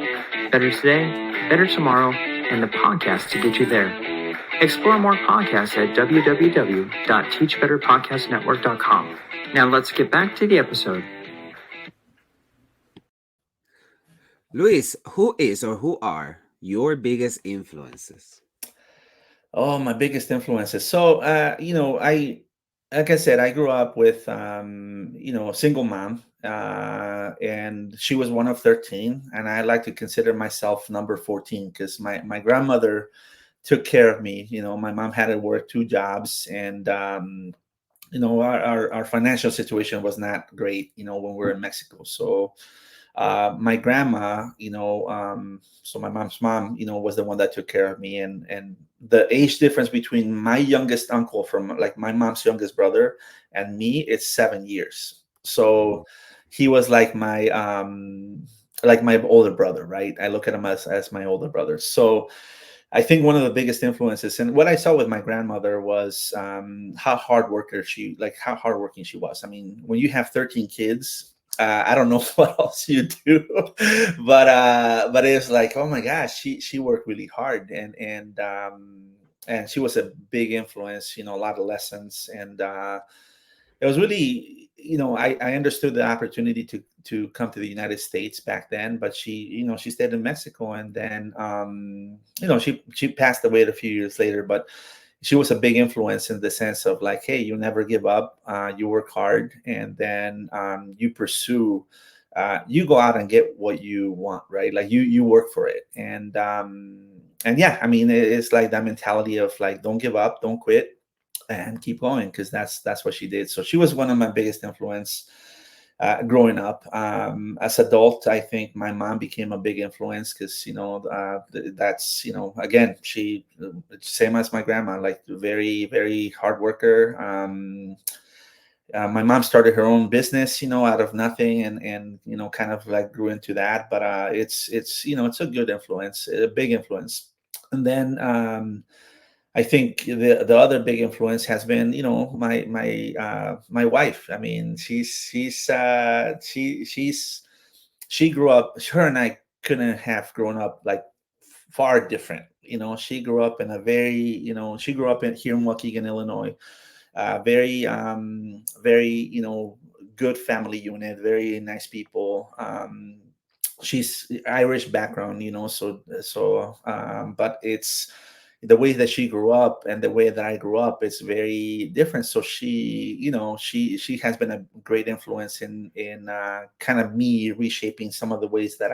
Better today, better tomorrow, and the podcast to get you there. Explore more podcasts at www.teachbetterpodcastnetwork.com. Now let's get back to the episode. Luis, who is or who are your biggest influences? Oh, my biggest influences. So, like I said, I grew up with, a single mom, and she was one of 13, and I like to consider myself number 14 because my grandmother took care of me. My mom had to work two jobs, and our financial situation was not great. When we were in Mexico, so my grandma, so my mom's mom, was the one that took care of me, and the age difference between my youngest uncle from like my mom's youngest brother and me, it's 7 years. So he was like my older brother, right? I look at him as my older brother. So I think one of the biggest influences, and what I saw with my grandmother was how hardworking she was. I mean, when you have 13 kids, I don't know what else you do, but it's like, oh my gosh, she worked really hard, and she was a big influence. A lot of lessons, and it was really, I understood the opportunity to come to the United States back then, but she stayed in Mexico, and then she passed away a few years later, but she was a big influence in the sense of like, hey, you never give up, you work hard, and then you pursue, you go out and get what you want, right? Like you work for it, and yeah, I mean, it's like that mentality of like, don't give up, don't quit, and keep going, because that's what she did. So she was one of my biggest influence growing up. As adult, I think my mom became a big influence because that's again, she same as my grandma, like very very hard worker. My mom started her own business, out of nothing, and kind of like grew into that. But it's a good influence, a big influence. And then I think the other big influence has been, my wife. I mean, she grew up. Her and I couldn't have grown up like far different. She grew up in a very, she grew up here in Waukegan, Illinois. Very, very, good family unit. Very nice people. She's Irish background, but it's the way that she grew up and the way that I grew up is very different. So she has been a great influence in kind of me reshaping some of the ways that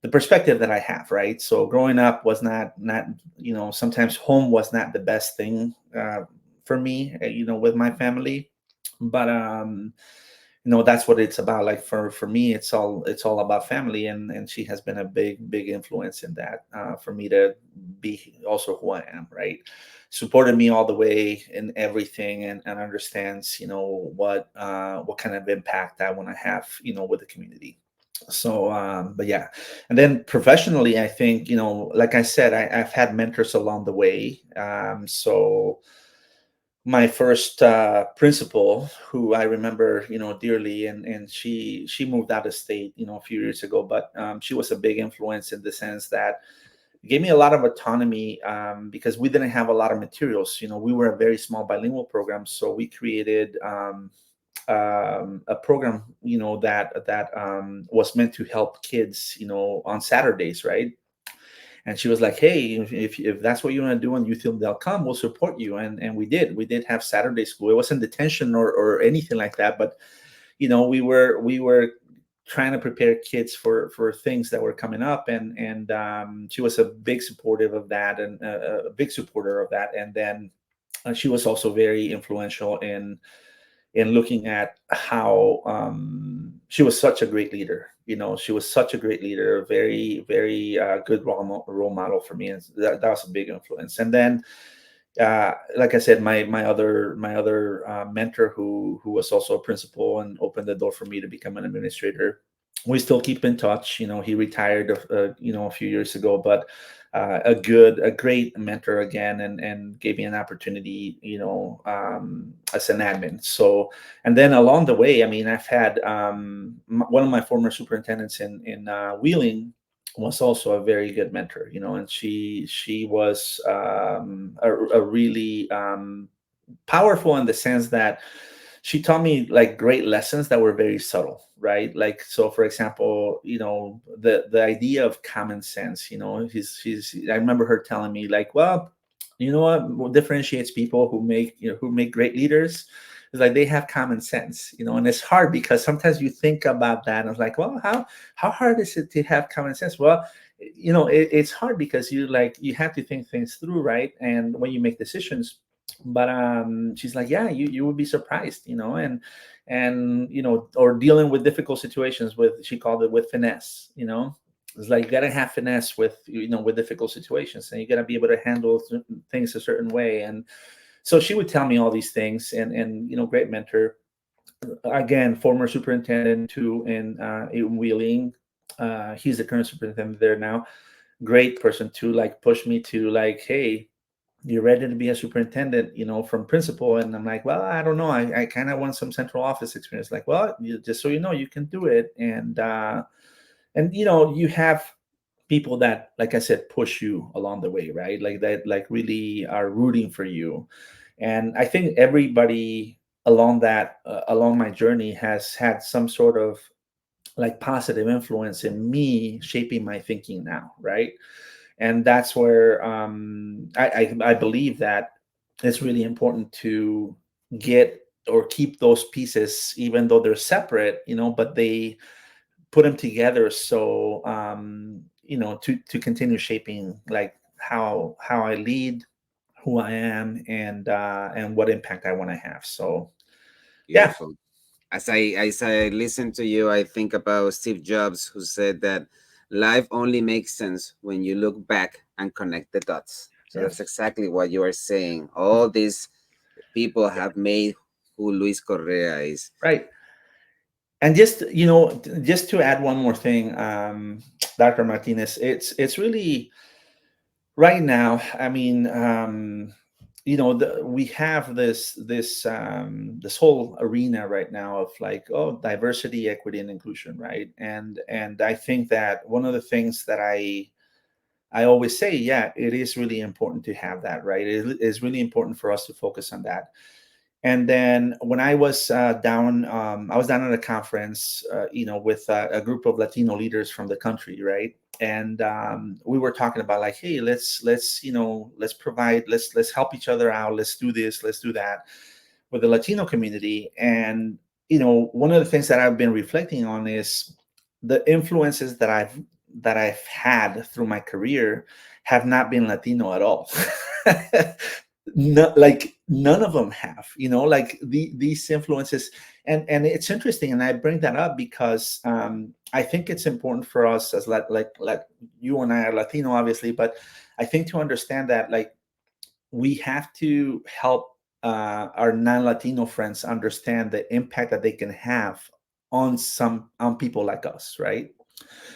the perspective that I have, right? So growing up was not sometimes home was not the best thing for me, with my family, but that's what it's about. Like for me, it's all about family, and she has been a big influence in that, for me to be also who I am, right? Supported me all the way in everything, and understands what kind of impact I want to have with the community. So but yeah, and then professionally, I think, like I said, I've had mentors along the way. So my first principal, who I remember, dearly, and she moved out of state, a few years ago, but she was a big influence in the sense that it gave me a lot of autonomy, because we didn't have a lot of materials. We were a very small bilingual program, so we created a program, that was meant to help kids, on Saturdays, right? And she was like, hey, if that's what you want to do and you feel they'll come, we'll support you. And we did have Saturday school. It wasn't detention or anything like that, but we were trying to prepare kids for things that were coming up, and she was a big supportive of that, and a big supporter of that. And then she was also very influential in looking at how, she was such a great leader. She was such a great leader, very, very good role model for me. And that was a big influence. And then, like I said, my other mentor, who was also a principal and opened the door for me to become an administrator, we still keep in touch. He retired, a few years ago, but a great mentor again, and gave me an opportunity, as an admin. So, and then along the way, I mean, I've had one of my former superintendents in Wheeling was also a very good mentor, and she was a really powerful in the sense that she taught me like great lessons that were very subtle, right? Like, so for example, the idea of common sense. She's I remember her telling me like, well, what differentiates people who make great leaders is like they have common sense. And it's hard because sometimes you think about that and it's like, well, how hard is it to have common sense? Well, it's hard because you have to think things through, right? And when you make decisions. But she's like, yeah, you would be surprised, and or dealing with difficult situations with, she called it, with finesse. It's like you gotta have finesse with difficult situations, and you gotta be able to handle things a certain way. And so she would tell me all these things, and great mentor. Again, former superintendent too in Wheeling. He's the current superintendent there now. Great person too, like push me to like, hey, you're ready to be a superintendent, from principal. And I'm like, well, I don't know. I kind of want some central office experience. Like, well, just so you know, you can do it. And you have people that, like I said, push you along the way, right? Like that, like really are rooting for you. And I think everybody along my journey has had some sort of like positive influence in me shaping my thinking now, right? And that's where I believe that it's really important to get or keep those pieces, even though they're separate, but they put them together. So to continue shaping like how I lead, who I am, and what impact I want to have. So yeah. Beautiful. As I listen to you, I think about Steve Jobs, who said that life only makes sense when you look back and connect the dots. So Yeah. that's exactly what you are saying. All these people have made who Luis Correa is. Right. And just to add one more thing, Dr. Martinez, it's really right now. I mean, we have this whole arena right now of like, oh, diversity, equity, and inclusion, right? And I think that one of the things that I always say, yeah, it is really important to have that, right? It is really important for us to focus on that. And then when I was I was down at a conference, with a group of Latino leaders from the country, right? And we were talking about like, hey, let's help each other out, let's do this, let's do that with the Latino community. And one of the things that I've been reflecting on is the influences that I've had through my career have not been Latino at all. Like none of them have, like these influences. And it's interesting, and I bring that up because I think it's important for us as like you and I are Latino, obviously, but I think to understand that like we have to help our non-Latino friends understand the impact that they can have on people like us, right?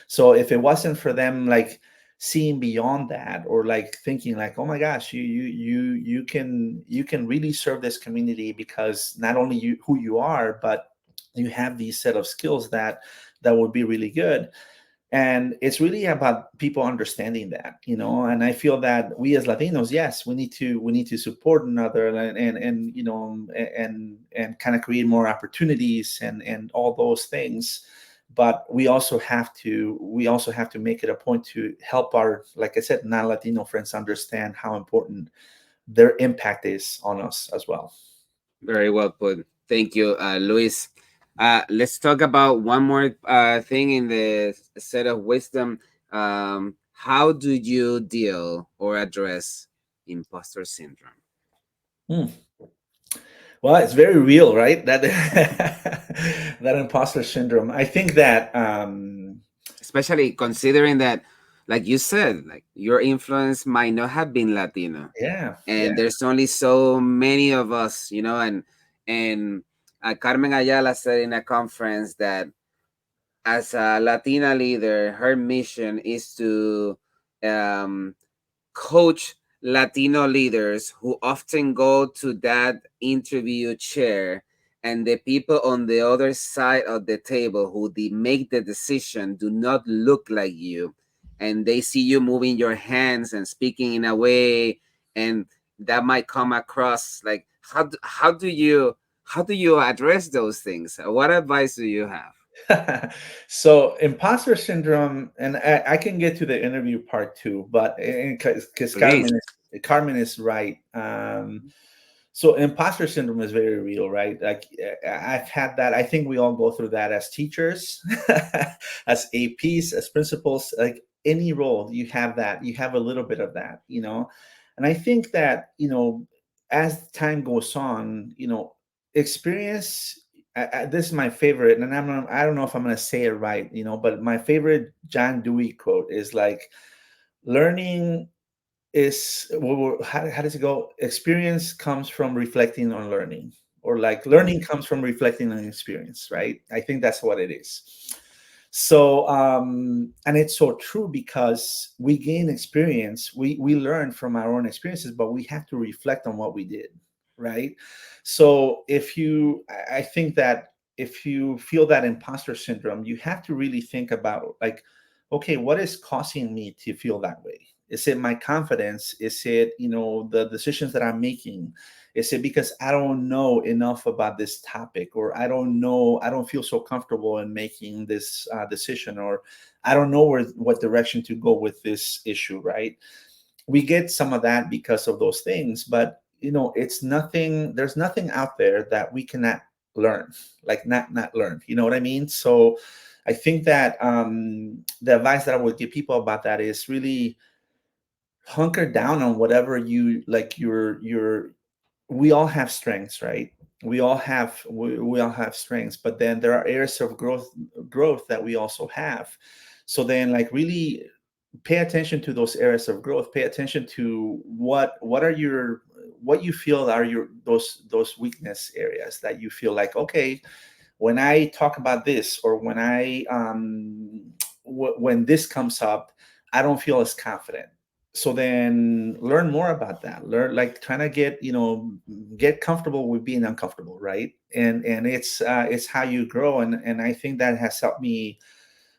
So if it wasn't for them like seeing beyond that, or like thinking like, oh my gosh, you can really serve this community because not only who you are, but you have these set of skills that would be really good. And it's really about people understanding that, and I feel that we as Latinos, yes, we need to support another, and kind of create more opportunities and all those things. But we also have to make it a point to help our, like I said, non-Latino friends understand how important their impact is on us as well. Very well put. Thank you, Luis. Let's talk about one more thing in the set of wisdom. How do you deal or address imposter syndrome? Hmm. Well, it's very real, right? That that imposter syndrome. I think that Especially considering that, like you said, like your influence might not have been Latino, yeah, and yeah, there's only so many of us, and Carmen Ayala said in a conference that as a Latina leader, her mission is to um, coach Latino leaders who often go to that interview chair, and the people on the other side of the table who they make the decision do not look like you, and they see you moving your hands and speaking in a way, and that might come across like how do you address those things? What advice do you have? So imposter syndrome, and I can get to the interview part too, but because Please. Carmen is right. So imposter syndrome is very real, right? Like I've had that. I think we all go through that as teachers, as APs, as principals. Like any role, you have that. You have a little bit of that, you know. And I think that as time goes on, experience. This is my favorite, and I don't know if I'm going to say it right, but my favorite John Dewey quote is like, learning is how does it go? Experience comes from reflecting on learning, or like learning comes from reflecting on experience, right? I think that's what it is. So and it's so true, because we gain experience, we learn from our own experiences, but we have to reflect on what we did, right? So if you I think that if you feel that imposter syndrome, you have to really think about, like, okay, what is causing me to feel that way? Is it my confidence? Is it, the decisions that I'm making? Is it because I don't know enough about this topic, or I don't know, I don't feel so comfortable in making this decision, or I don't know what direction to go with this issue, right? We get some of that because of those things, but it's nothing, there's nothing out there that we cannot learn, like not learn, you know what I mean? So I think that the advice that I would give people about that is really hunker down on whatever you like. Your We all have strengths, right? We all have strengths, but then there are areas of growth that we also have. So then, like, really pay attention to those areas of growth. Pay attention to what are your, what you feel are your, those weakness areas that you feel like, okay, when I talk about this, or when I when this comes up, I don't feel as confident. So then learn more about that. Learn, like, trying to get comfortable with being uncomfortable, right? And it's how you grow. And I think that has helped me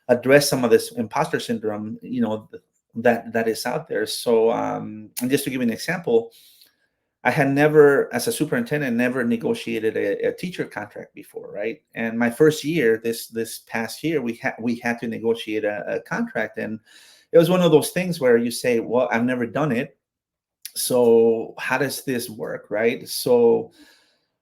address some of this imposter syndrome, that is out there. So and just to give you an example, I had never, as a superintendent, never negotiated a teacher contract before, right? And my first year, this past year, we had to negotiate a contract, and it was one of those things where you say, "Well, I've never done it, so how does this work?" Right? So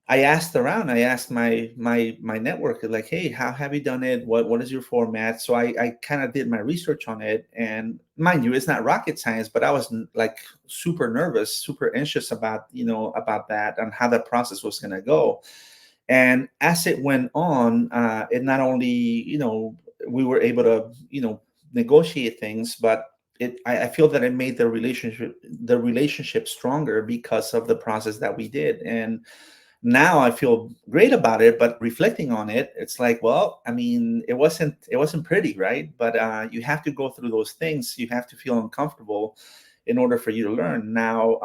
I asked around. I asked my network, like, "Hey, how have you done it? What is your format?" So I kind of did my research on it, and mind you, it's not rocket science, but I was like super nervous, super anxious about that and how the process was going to go. And as it went on, it not only we were able to negotiate things, but I feel that it made the relationship stronger because of the process that we did. And now I feel great about it, but reflecting on it, it's like, well, I mean, it wasn't pretty, right? But you have to go through those things. You have to feel uncomfortable in order for you to learn. Now,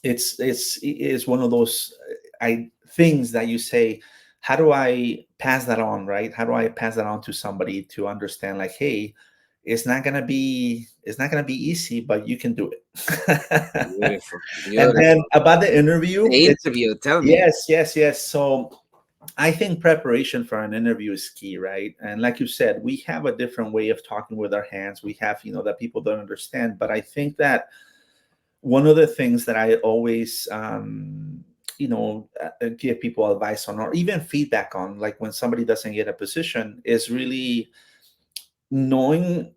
it is one of those things that you say, how do I pass that on, right? How do I pass that on to somebody to understand, like, hey, it's not gonna be easy, but you can do it. Beautiful, And then beautiful. about the interview, The interview, tell me. yes, yes, yes. So I think preparation for an interview is key, right? And like you said, we have a different way of talking with our hands. We have, that people don't understand. But I think that one of the things that I always, give people advice on, or even feedback on, like when somebody doesn't get a position, is really knowing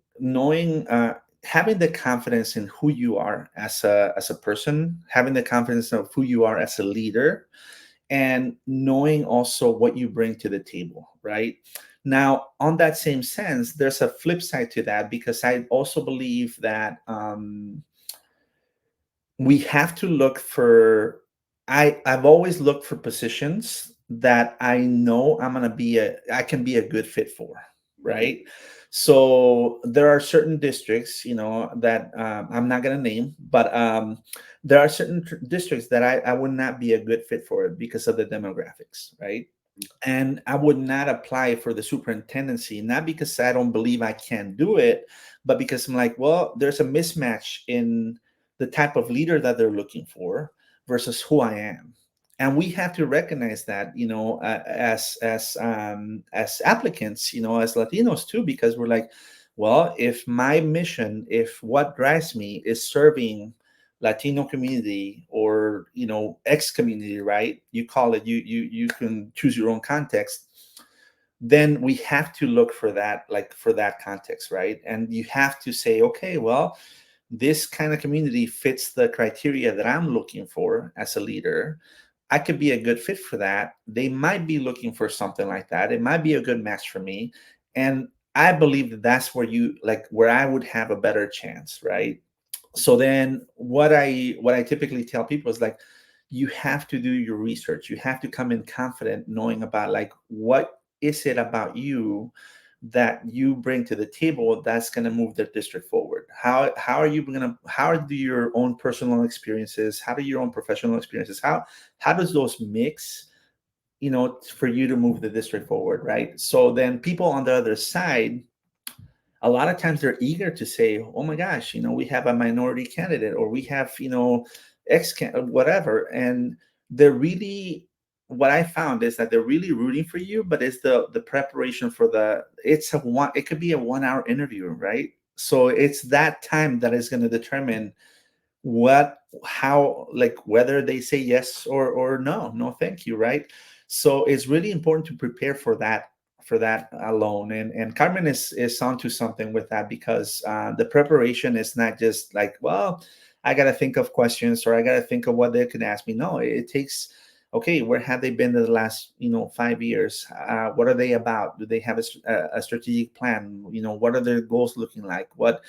having the confidence in who you are as a person, having the confidence of who you are as a leader, and knowing also what you bring to the table, right? Now, on that same sense, there's a flip side to that, because I also believe that we have to look for, I've always looked for positions that I know I can be a good fit for, right? So there are certain districts, that I'm not going to name, but there are certain districts that I would not be a good fit for it because of the demographics, right? And I would not apply for the superintendency, not because I don't believe I can do it, but because I'm like, well, there's a mismatch in the type of leader that they're looking for versus who I am. And we have to recognize that, as applicants, as Latinos too, because we're like, well, if my mission, if what drives me is serving Latino community, or X community, right? You call it, you can choose your own context. Then we have to look for that, like for that context, right? And you have to say, okay, well, this kind of community fits the criteria that I'm looking for as a leader. I could be a good fit for that. They might be looking for something like that. It might be a good match for me. And I believe that that's where I would have a better chance, right? So then what I typically tell people is like, you have to do your research. You have to come in confident, knowing about like, what is it about you that you bring to the table that's going to move the district forward? How are you going to, how do your own personal experiences, how do your own professional experiences, how does those mix, for you to move the district forward, right? So then people on the other side, a lot of times they're eager to say, oh my gosh, we have a minority candidate, or we have, whatever. And they're really, what I found is that they're really rooting for you, but it's the preparation for it could be a 1 hour interview, right? So it's that time that is going to determine how, like, whether they say yes or no thank you, right? So it's really important to prepare for that alone. And Carmen is onto something with that, because the preparation is not just like, well, I got to think of questions, or I got to think of what they could ask me. No, it takes, okay, where have they been the last 5 years? What are they about? Do they have a strategic plan? What are their goals looking like? What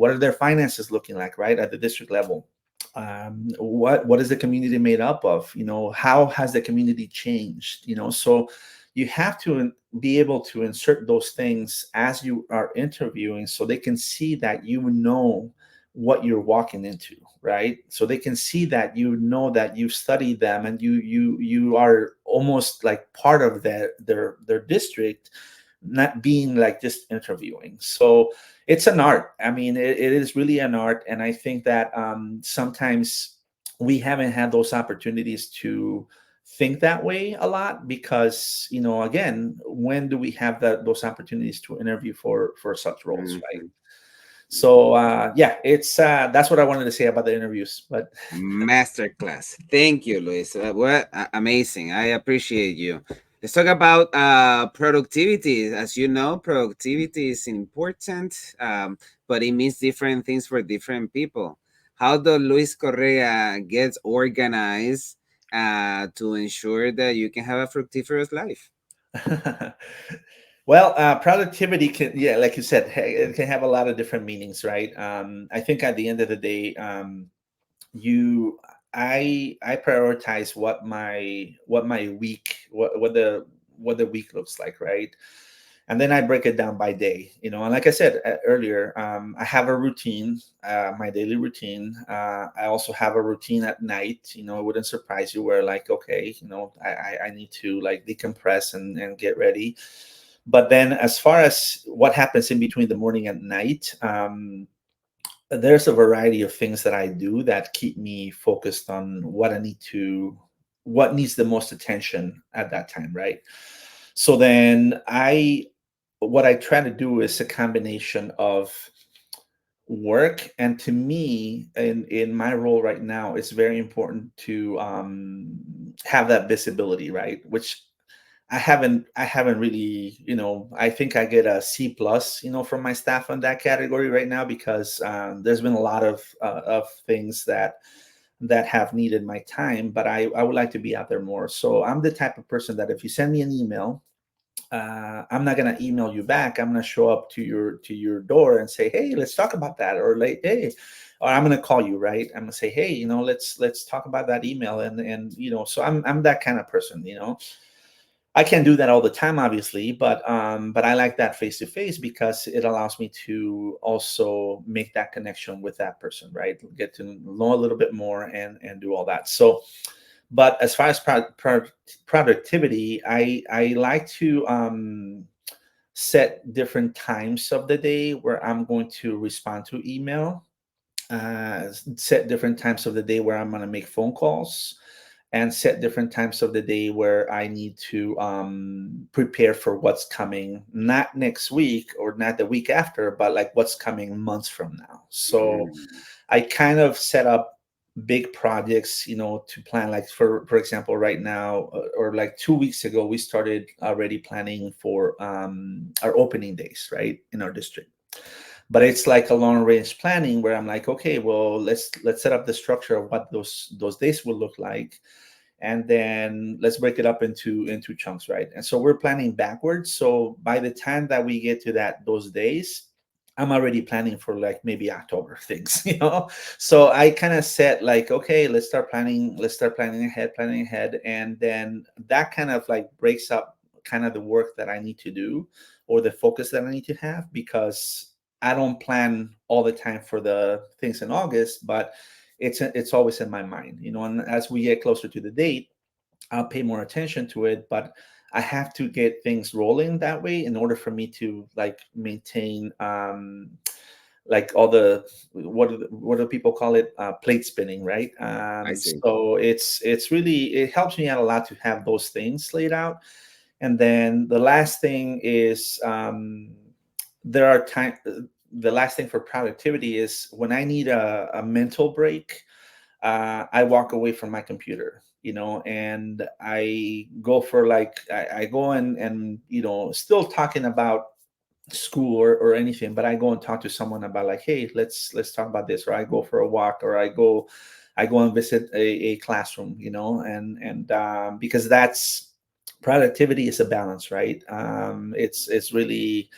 are their finances looking like, right, at the district level? What is the community made up of? How has the community changed? So you have to be able to insert those things as you are interviewing, so they can see that what you're walking into, right? So they can see that that you've studied them, and you are almost like part of their district, not being like just interviewing. So it's an art. I mean, it is really an art. And I think that sometimes we haven't had those opportunities to think that way a lot, because again, when do we have those opportunities to interview for such roles, right? Mhm. So yeah, it's that's what I wanted to say about the interviews. But Masterclass. Thank you, Luis. Amazing. I appreciate you. Let's talk about productivity. As you know, productivity is important, but it means different things for different people. How does Luis Correa get organized to ensure that you can have a fructiferous life? well, productivity can, yeah, like you said, it can have a lot of different meanings, right? I think at the end of the day, you I prioritize what my week, what the week looks like, right? And then I break it down by day, and like I said earlier, I have a routine, my daily routine. I also have a routine at night. It wouldn't surprise you, where like, okay, I need to like decompress and get ready. But then as far as what happens in between the morning and night, there's a variety of things that I do that keep me focused on what needs the most attention at that time, right? So then what I try to do is a combination of work, and to me, in my role right now, it's very important to have that visibility, right? Which I haven't really, I think I get a C plus, from my staff on that category right now, because there's been a lot of things that have needed my time, but I would like to be out there more. So I'm the type of person that if you send me an email, I'm not gonna email you back. I'm gonna show up to your door and say, hey, let's talk about that, or like, hey, or I'm gonna call you, right? I'm gonna say, hey, let's talk about that email, and so I'm that kind of person. I can't do that all the time, obviously, but I like that face to face because it allows me to also make that connection with that person, right? Get to know a little bit more and do all that. So, but as far as productivity, I like to set different times of the day where I'm going to respond to email, set different times of the day where I'm going to make phone calls, and set different times of the day where I need to prepare for what's coming, not next week or not the week after, but like what's coming months from now. So Mm, I kind of set up big projects, to plan. Like for example, right now, or like 2 weeks ago, we started already planning for our opening days, right, in our district. But it's like a long range planning where I'm like, okay, well, let's set up the structure of what those days will look like, and then let's break it up into chunks, right? And so we're planning backwards. So by the time that we get to those days, I'm already planning for like maybe October things, So I kind of set like, okay, let's start planning ahead, and then that kind of like breaks up kind of the work that I need to do, or the focus that I need to have, because I don't plan all the time for the things in August, but it's always in my mind, and as we get closer to the date, I'll pay more attention to it. But I have to get things rolling that way in order for me to like maintain like all the what do people call it, plate spinning, right? I see. So it's really, it helps me out a lot to have those things laid out. And then the last thing is, there are time the last thing for productivity is when I need a mental break. I walk away from my computer, and I go for like, I go and still talking about school or anything, but I go and talk to someone about like, hey, let's talk about this, or I go for a walk, or I go and visit a classroom, and because that's productivity is a balance, right? It's really,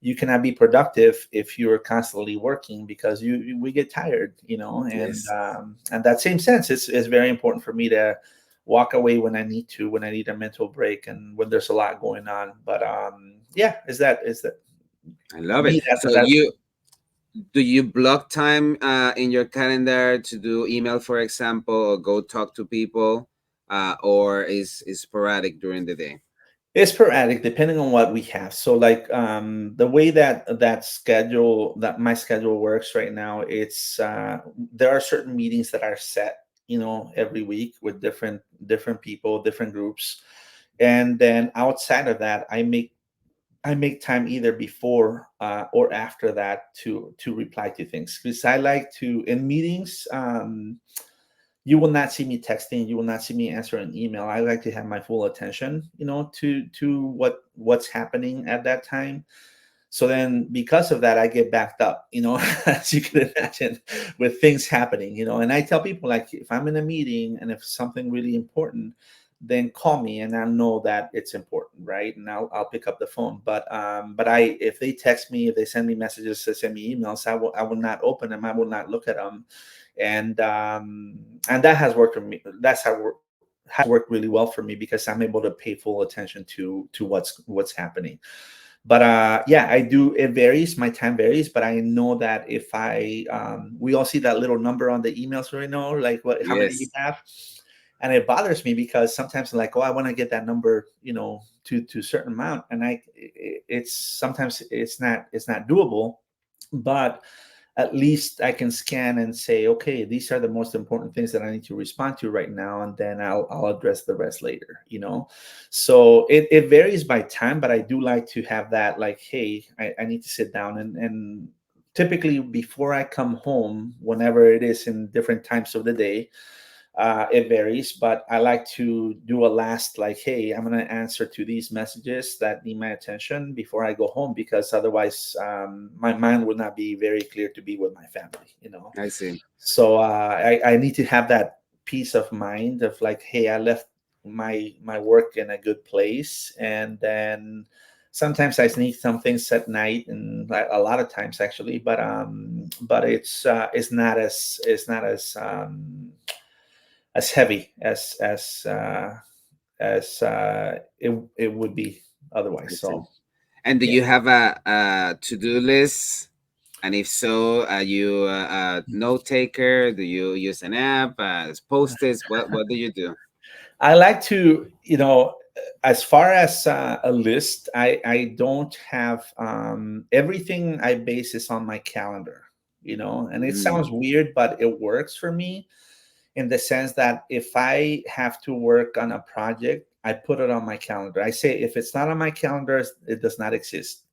you cannot be productive if you're constantly working, because we get tired, Yes. and that same sense, it's very important for me to walk away when I need a mental break, and when there's a lot going on. But yeah, is that I love me? it. That's So that's do you block time in your calendar to do email, for example, or go talk to people, or is sporadic during the day? It's sporadic depending on what we have. So like, the way that my schedule works right now, it's there are certain meetings that are set, every week with different people, different groups. And then outside of that, I make time either before or after that to reply to things, because I like to, in meetings, you will not see me texting, you will not see me answer an email. I like to have my full attention, to what's happening at that time. So then because of that, I get backed up, as you can imagine, with things happening, and I tell people, like, if I'm in a meeting and if something really important, then call me and I'll know that it's important, right? And I'll pick up the phone. But if they text me, if they send me messages, they send me emails, I will not open them, I will not look at them. And that has worked for me. That's how has worked really well for me, because I'm able to pay full attention to what's happening. But yeah, I do, it varies, my time varies, but I know that if we all see that little number on the emails right now, like how many you Yes. have. And it bothers me because sometimes I'm like, oh, I want to get that number, to a certain amount, and it's sometimes it's not doable. But at least I can scan and say, okay, these are the most important things that I need to respond to right now, and then I'll address the rest later. So it varies by time, but I do like to have that, like, hey, I need to sit down, and typically before I come home, whenever it is in different times of the day, it varies, but I like to do a last, like, hey, I'm going to answer to these messages that need my attention before I go home, because otherwise, my mind would not be very clear to be with my family. I see. So I need to have that peace of mind of like, hey, I left my work in a good place. And then sometimes I sneak some things at night, and a lot of times actually, but it's not as heavy it would be otherwise. I see. So And do yeah. you have a to-do list? And if so, are you a note taker? Do you use an app, post-its? What do you do? I like to, as far as a list, I don't have everything I base is on my calendar, and it sounds Mm, weird, but it works for me in the sense that if I have to work on a project, I put it on my calendar. I say if it's not on my calendar, it does not exist.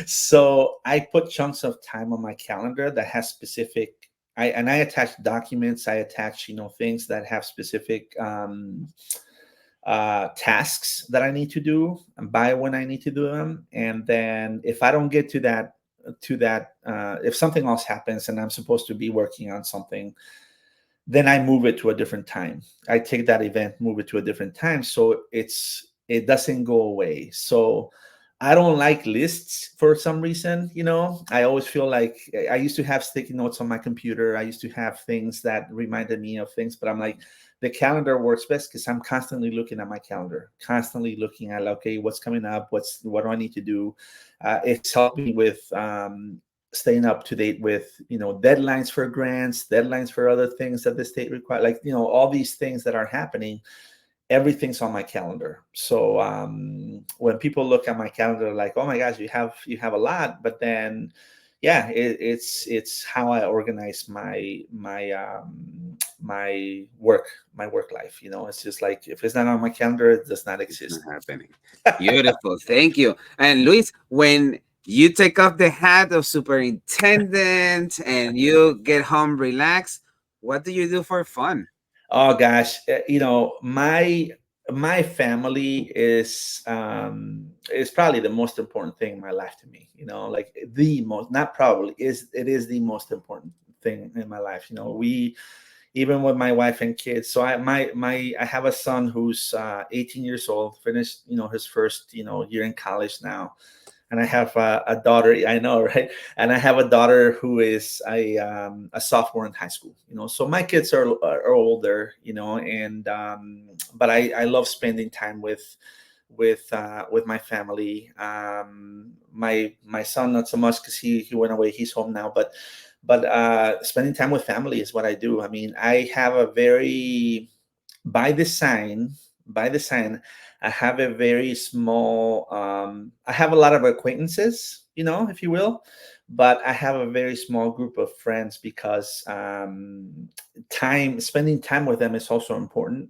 So I put chunks of time on my calendar that has specific. I attach documents. I attach things that have specific tasks that I need to do and by when I need to do them. And then if I don't get to that, if something else happens and I'm supposed to be working on something, then I move it to a different time. I take that event, move it to a different time, so it doesn't go away. So I don't like lists for some reason. I always feel like I used to have sticky notes on my computer. I used to have things that reminded me of things, but I'm like, the calendar works best because I'm constantly looking at my calendar, constantly looking at, okay, what's coming up, what do I need to do. It's helped me with staying up to date with deadlines for grants, deadlines for other things that the state require, like all these things that are happening. Everything's on my calendar. So when people look at my calendar, like, oh my gosh, you have a lot. But then yeah, it's how I organize my work life. It's just like, if it's not on my calendar, it does not it's not exist. happening. Beautiful. Thank you. And Luis, when you take off the hat of superintendent and you get home relaxed, what do you do for fun? Oh gosh, my family is probably the most important thing in my life to me. Like the most, not probably, it is the most important thing in my life. We, even with my wife and kids. So I have a son who's 18 years old, finished his first year in college now, and I have a daughter. I know, right? And I have a daughter who is a sophomore in high school. So my kids are older. And but I love spending time with my family. My son not so much because he went away. He's home now, but spending time with family is what I do. I mean, I have a very by design by design I have a very small I have a lot of acquaintances, if you will, but I have a very small group of friends because time spending time with them is also important.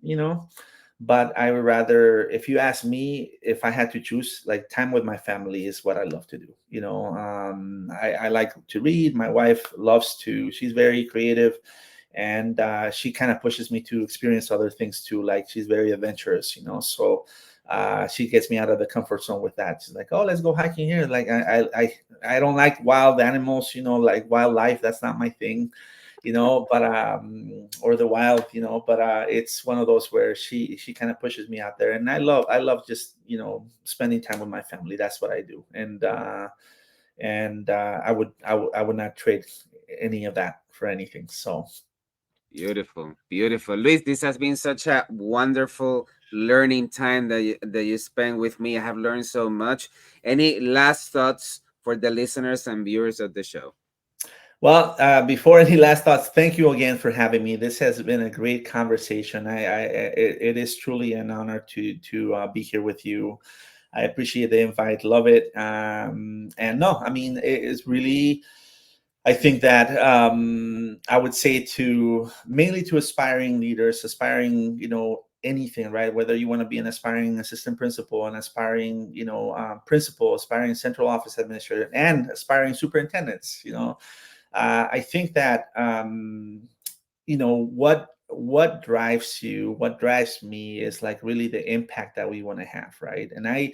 But I would rather, if you ask me, if I had to choose, like, time with my family is what I love to do. I like to read. My wife loves to, she's very creative, and she kind of pushes me to experience other things too. Like, she's very adventurous, so she gets me out of the comfort zone with that. She's like, oh, let's go hiking here. Like, I don't like wild animals, like wildlife. That's not my thing, but or the wild, but it's one of those where she kind of pushes me out there, and I love just spending time with my family. That's what I do. And I would not trade any of that for anything. So Beautiful, beautiful. Luis, this has been such a wonderful learning time that you spent with me. I have learned so much. Any last thoughts for the listeners and viewers of the show? well, before any last thoughts, thank you again for having me. This has been a great conversation. It is truly an honor to be here with you. I appreciate the invite, love it. And no, I mean, it is really, I think that I would say to mainly to aspiring leaders, aspiring, anything, right? Whether you want to be an aspiring assistant principal, an aspiring, principal, aspiring central office administrator, and aspiring superintendents. I think that what drives you, what drives me is like really the impact that we want to have, right? And I'm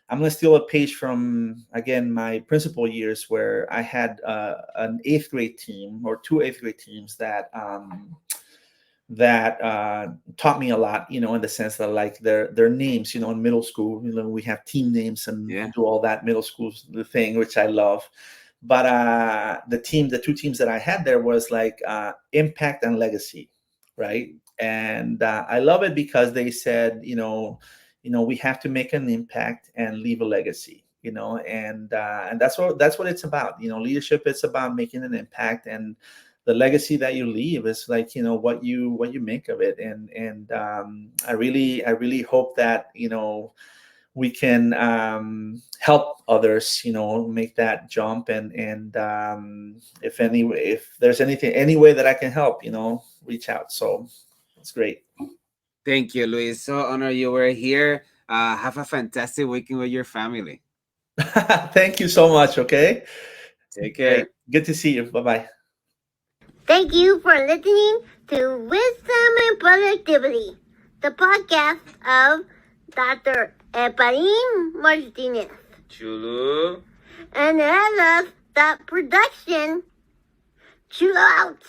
going to steal a page from, again, my principal years, where I had an eighth grade team, or two eighth grade teams that taught me a lot, in the sense that, like, their names, in middle school, we have team names and Yeah. do all that middle school the thing, which I love. But the two teams that I had there was like impact and legacy, right? And I love it because they said, we have to make an impact and leave a legacy, and that's what it's about. Leadership is about making an impact, and the legacy that you leave is like, what you make of it. And I really hope that, we can help others, make that jump. And if there's any way that I can help, reach out. So it's great. Thank you, Luis. So honored you were here. Have a fantastic weekend with your family. Thank you so much. Okay. Take care. Good to see you. Bye-bye. Thank you for listening to Wisdom and Productivity, the podcast of Dr. Efraín Martinez. Chulo. And I love that production. Chill out.